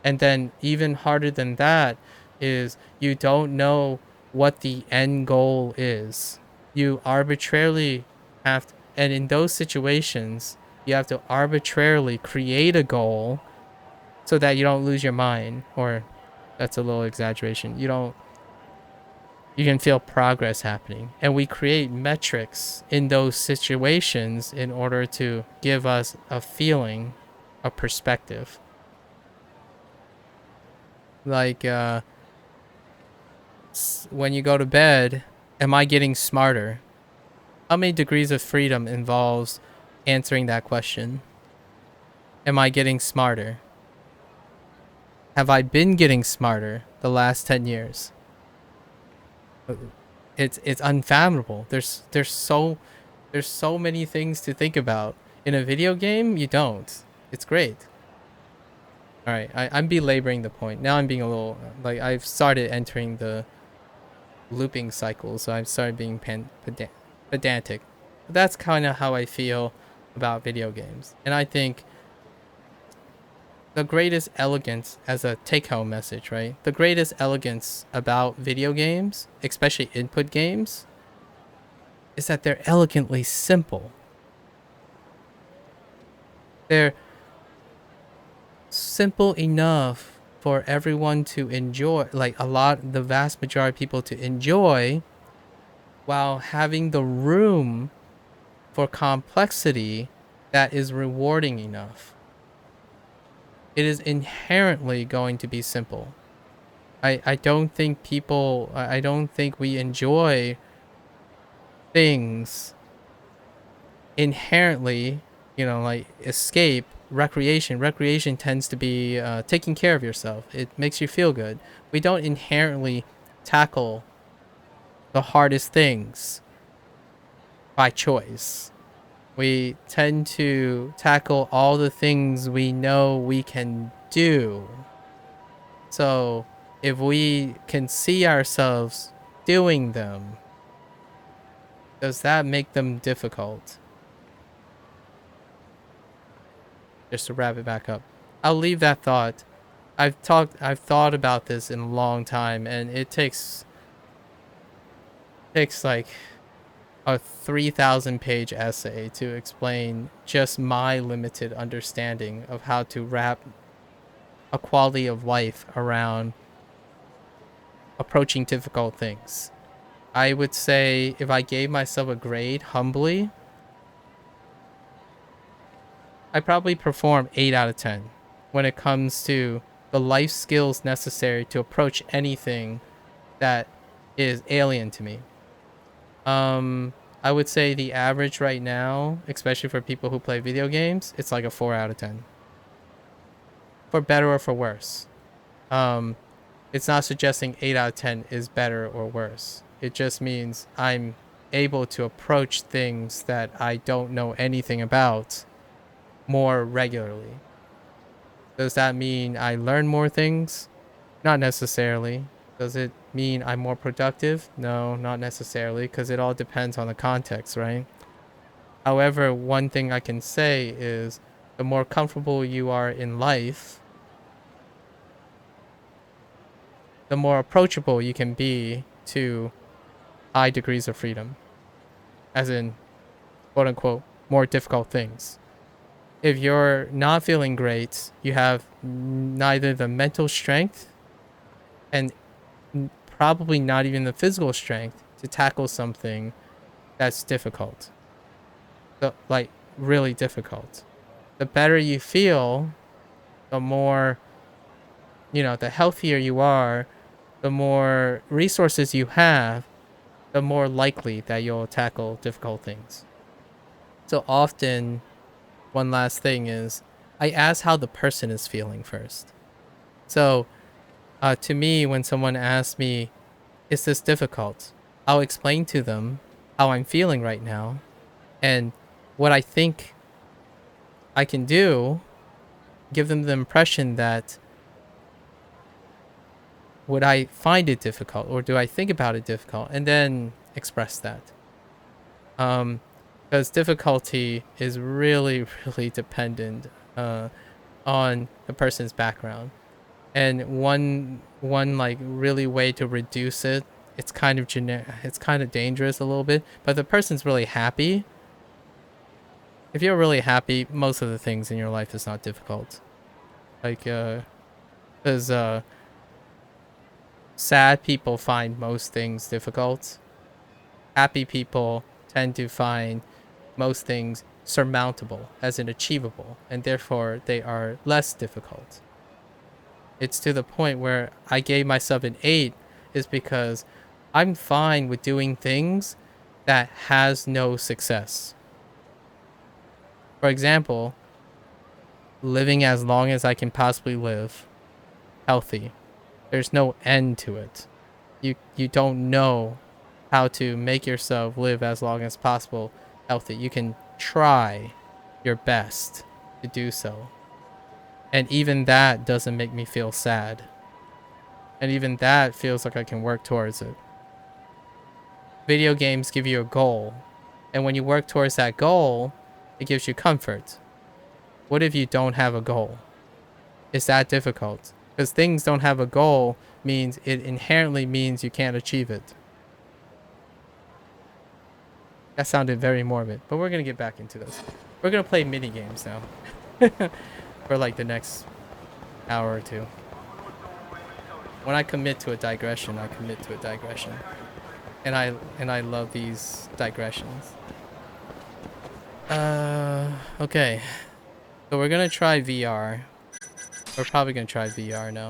And then even harder than that is you don't know what the end goal is. You arbitrarily have to, and in those situations, you have to arbitrarily create a goal so that you don't lose your mind. Or that's a little exaggeration. You can feel progress happening. And we create metrics in those situations in order to give us a feeling, a perspective. Like, when you go to bed, am I getting smarter? How many degrees of freedom involves answering that question? Am I getting smarter? Have I been getting smarter the last 10 years? It's unfathomable. There's so many things to think about. In a video game, you don't. It's great. All right, I'm belaboring the point. Now I'm being a little like I've started entering the looping cycle, so I've started being pedantic. But that's kind of how I feel about video games, and I think the greatest elegance as a take-home message, right? The greatest elegance about video games, especially input games, is that they're elegantly simple. They're simple enough for everyone to enjoy, like the vast majority of people to enjoy, while having the room for complexity that is rewarding enough. It is inherently going to be simple. I don't think we enjoy things inherently, like escape, recreation. Recreation tends to be taking care of yourself. It makes you feel good. We don't inherently tackle the hardest things by choice. We tend to tackle all the things we know we can do. So if we can see ourselves doing them, does that make them difficult? Just to wrap it back up, I'll leave that thought. I've thought about this in a long time, and it takes like a 3,000 page essay to explain just my limited understanding of how to wrap a quality of life around approaching difficult things. I would say if I gave myself a grade humbly, I probably perform 8 out of 10 when it comes to the life skills necessary to approach anything that is alien to me. I would say the average right now, especially for people who play video games, it's like a 4 out of 10. For better or for worse. It's not suggesting 8 out of 10 is better or worse. It just means I'm able to approach things that I don't know anything about more regularly. Does that mean I learn more things? Not necessarily. Does it mean I'm more productive? No, not necessarily, because it all depends on the context, right? However, one thing I can say is the more comfortable you are in life, the more approachable you can be to high degrees of freedom, as in, quote unquote, more difficult things. If you're not feeling great, you have neither the mental strength and probably not even the physical strength to tackle something that's difficult. So, like, really difficult. The better you feel, the more, the healthier you are, the more resources you have, the more likely that you'll tackle difficult things. So often, one last thing is I ask how the person is feeling first. So to me, when someone asks me, is this difficult? I'll explain to them how I'm feeling right now and what I think I can do, give them the impression that would I find it difficult or do I think about it difficult, and then express that. Because difficulty is really, really dependent on the person's background. And one like really way to reduce it, it's kind of it's kind of dangerous a little bit, but if the person's really happy, if you're really happy, most of the things in your life is not difficult. Like because sad people find most things difficult. Happy people tend to find most things surmountable, as in achievable, and therefore they are less difficult. It's to the point where I gave myself an 8 is because I'm fine with doing things that has no success. For example, living as long as I can possibly live, healthy. There's no end to it. You don't know how to make yourself live as long as possible healthy. You can try your best to do so. And even that doesn't make me feel sad. And even that feels like I can work towards it. Video games give you a goal. And when you work towards that goal, it gives you comfort. What if you don't have a goal? Is that difficult? Because things don't have a goal means it inherently means you can't achieve it. That sounded very morbid, but we're going to get back into this. We're going to play mini games now. For like the next hour or two. When I commit to a digression, I commit to a digression. And I love these digressions. Okay. So we're going to try VR. We're probably going to try VR now.